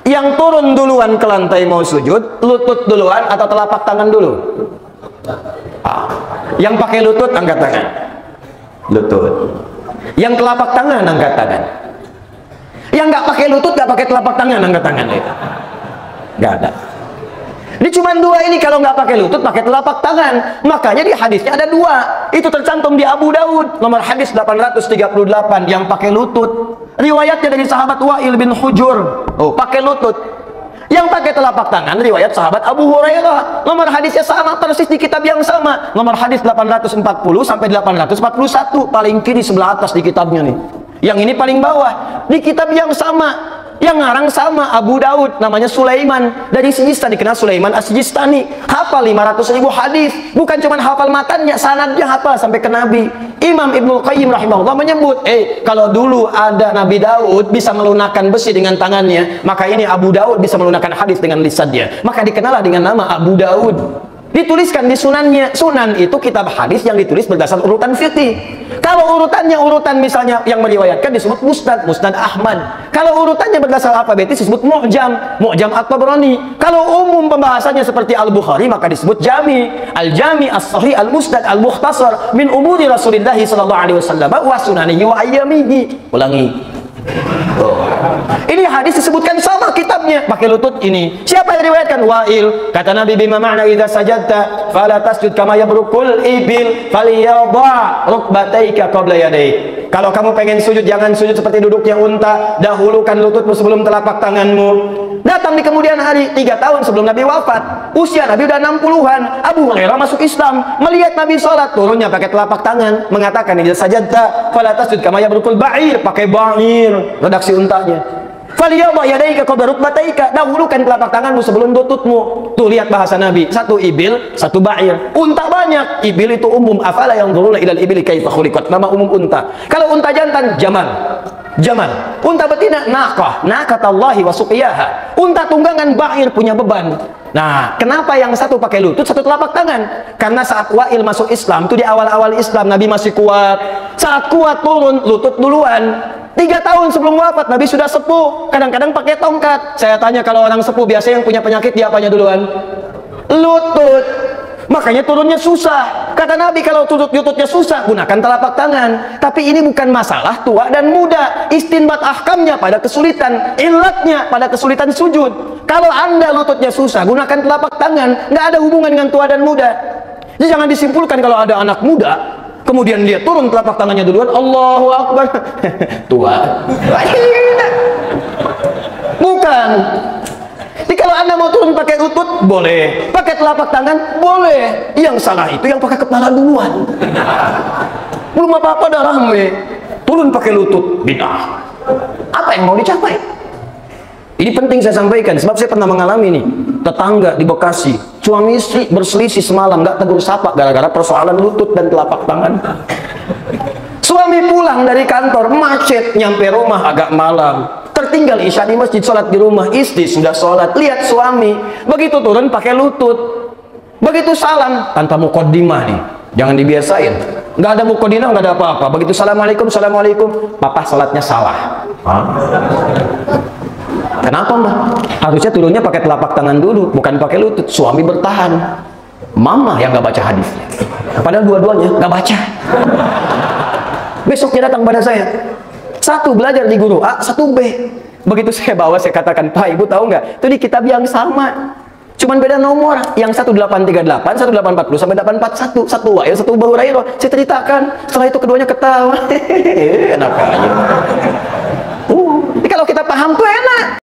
Yang turun duluan ke lantai mau sujud, lutut duluan atau telapak tangan dulu? Yang pakai lutut angkat tangan. Lutut. Yang telapak tangan angkat tangan. Yang nggak pakai lutut, nggak pakai telapak tangan angkat tangan. Nggak ada. Ini cuma dua ini, kalau nggak pakai lutut, pakai telapak tangan. Makanya di hadisnya ada dua. Itu tercantum di Abu Daud, nomor hadis 838, yang pakai lutut. Riwayatnya dari sahabat Wa'il bin Hujur. Oh, pakai lutut. Yang pakai telapak tangan, riwayat sahabat Abu Hurairah. Nomor hadisnya sama persis di kitab yang sama. Nomor hadis 840 sampai 841, paling kiri sebelah atas di kitabnya nih. Yang ini paling bawah di kitab yang sama. Yang ngarang sama Abu Daud, namanya Sulaiman. Dari Sijistani, dikenal Sulaiman As-Sijistani. Hafal 500.000 hadis. Bukan cuma hafal matanya, sanadnya hafal sampai ke Nabi. Imam Ibnu Qayyim rahimahullah menyebut, kalau dulu ada Nabi Daud bisa melunakkan besi dengan tangannya, maka ini Abu Daud bisa melunakkan hadis dengan lisannya. Maka dikenal dengan nama Abu Daud. Dituliskan di sunannya. Sunan itu kitab hadis yang ditulis berdasar urutan fikih. Kalau urutannya urutan misalnya yang meriwayatkan disebut Musnad, Musnad Ahmad. Kalau urutannya berdasar alfabetis disebut Mu'jam, Mu'jam At-Tabrani. Kalau umum pembahasannya seperti Al-Bukhari maka disebut Jami, Al-Jami As-Sahih Al-Musnad Al-Mukhtasar min umuri Rasulillah sallallahu alaihi wasallam wa sunanihi wa ayyamihi. Ulangi. Ini hadis disebutkan sama kitabnya, pakai lutut ini. Siapa yang riwayatkan? Wa'il. Kata Nabi, bima ma'na idza sajadta fala tasjud kama yabrukul ibil falyadha rukbataika qabla yadayk. Kalau kamu pengen sujud, jangan sujud seperti duduknya unta, dahulukan lututmu sebelum telapak tanganmu. Datang di kemudian hari, 3 tahun sebelum Nabi wafat, usia Nabi udah 60-an, Abu Hurairah masuk Islam, melihat Nabi sholat, turunnya pakai telapak tangan, mengatakan idza sajadta fala tasjud kama yabrukul ba'ir, pakai ba'ir, redaksi untanya. Faliyadha yadayka qabla rukbataika, dahulukan telapak tanganmu sebelum lututmu. Tuh lihat bahasa Nabi, satu ibil, satu ba'ir. Unta banyak, ibil itu umum. Afala yanzuruna ilal ibili kaifa khuliqat, nama umum unta. Kalau unta jantan, jamal. Jamal. Unta betina, naqah, naqatallahi wa suqiyaha. Unta tunggangan, ba'ir, punya beban. Nah, kenapa yang satu pakai lutut, satu telapak tangan? Karena saat Wa'il masuk Islam, itu di awal-awal Islam, Nabi masih kuat. Saat kuat turun, lutut duluan. 3 tahun sebelum wafat, Nabi sudah sepuh. Kadang-kadang pakai tongkat. Saya tanya, kalau orang sepuh, biasanya yang punya penyakit, dia apanya duluan? Lutut. Makanya turunnya susah. Kata Nabi, kalau lututnya susah, gunakan telapak tangan. Tapi ini bukan masalah tua dan muda. Istinbat ahkamnya pada kesulitan. Ilatnya pada kesulitan sujud. Kalau Anda lututnya susah, gunakan telapak tangan. Nggak ada hubungan dengan tua dan muda. Jadi jangan disimpulkan kalau ada anak muda, kemudian dia turun telapak tangannya duluan, Allahu Akbar. Tua. Bukan. Jadi kalau Anda mau turun pakai lutut, boleh. Pakai telapak tangan, boleh. Yang salah itu yang pakai kepala duluan. Belum apa-apa dah rame. Turun pakai lutut, bid'ah. Apa yang mau dicapai? Ini penting saya sampaikan, sebab saya pernah mengalami nih. Tetangga di Bekasi, suami istri berselisih semalam, nggak tegur sapa gara-gara persoalan lutut dan telapak tangan. Suami pulang dari kantor, macet, nyampe rumah agak malam, tertinggal isya di masjid, sholat di rumah, istri sudah sholat, lihat suami, begitu turun pakai lutut, begitu salam, tanpa muqaddimah nih, jangan dibiasain, nggak ada muqaddimah, nggak ada apa-apa, begitu assalamualaikum, assalamualaikum, papa sholatnya salah. Kenapa mbak? Harusnya turunnya pakai telapak tangan dulu, bukan pakai lutut. Suami bertahan. Mama yang nggak baca hadisnya. Padahal dua-duanya nggak baca. Besoknya datang pada saya. Satu belajar di guru A, satu B. Begitu saya bawa, saya katakan, Pak, Ibu tahu nggak? Itu di kitab yang sama. Cuman beda nomor. Yang 1838, 1840 sampai 841. Satu Wa'il, satu Abu Hurairah. Saya ceritakan. Setelah itu keduanya ketawa. Enak aja. Kalau kita paham tuh enak.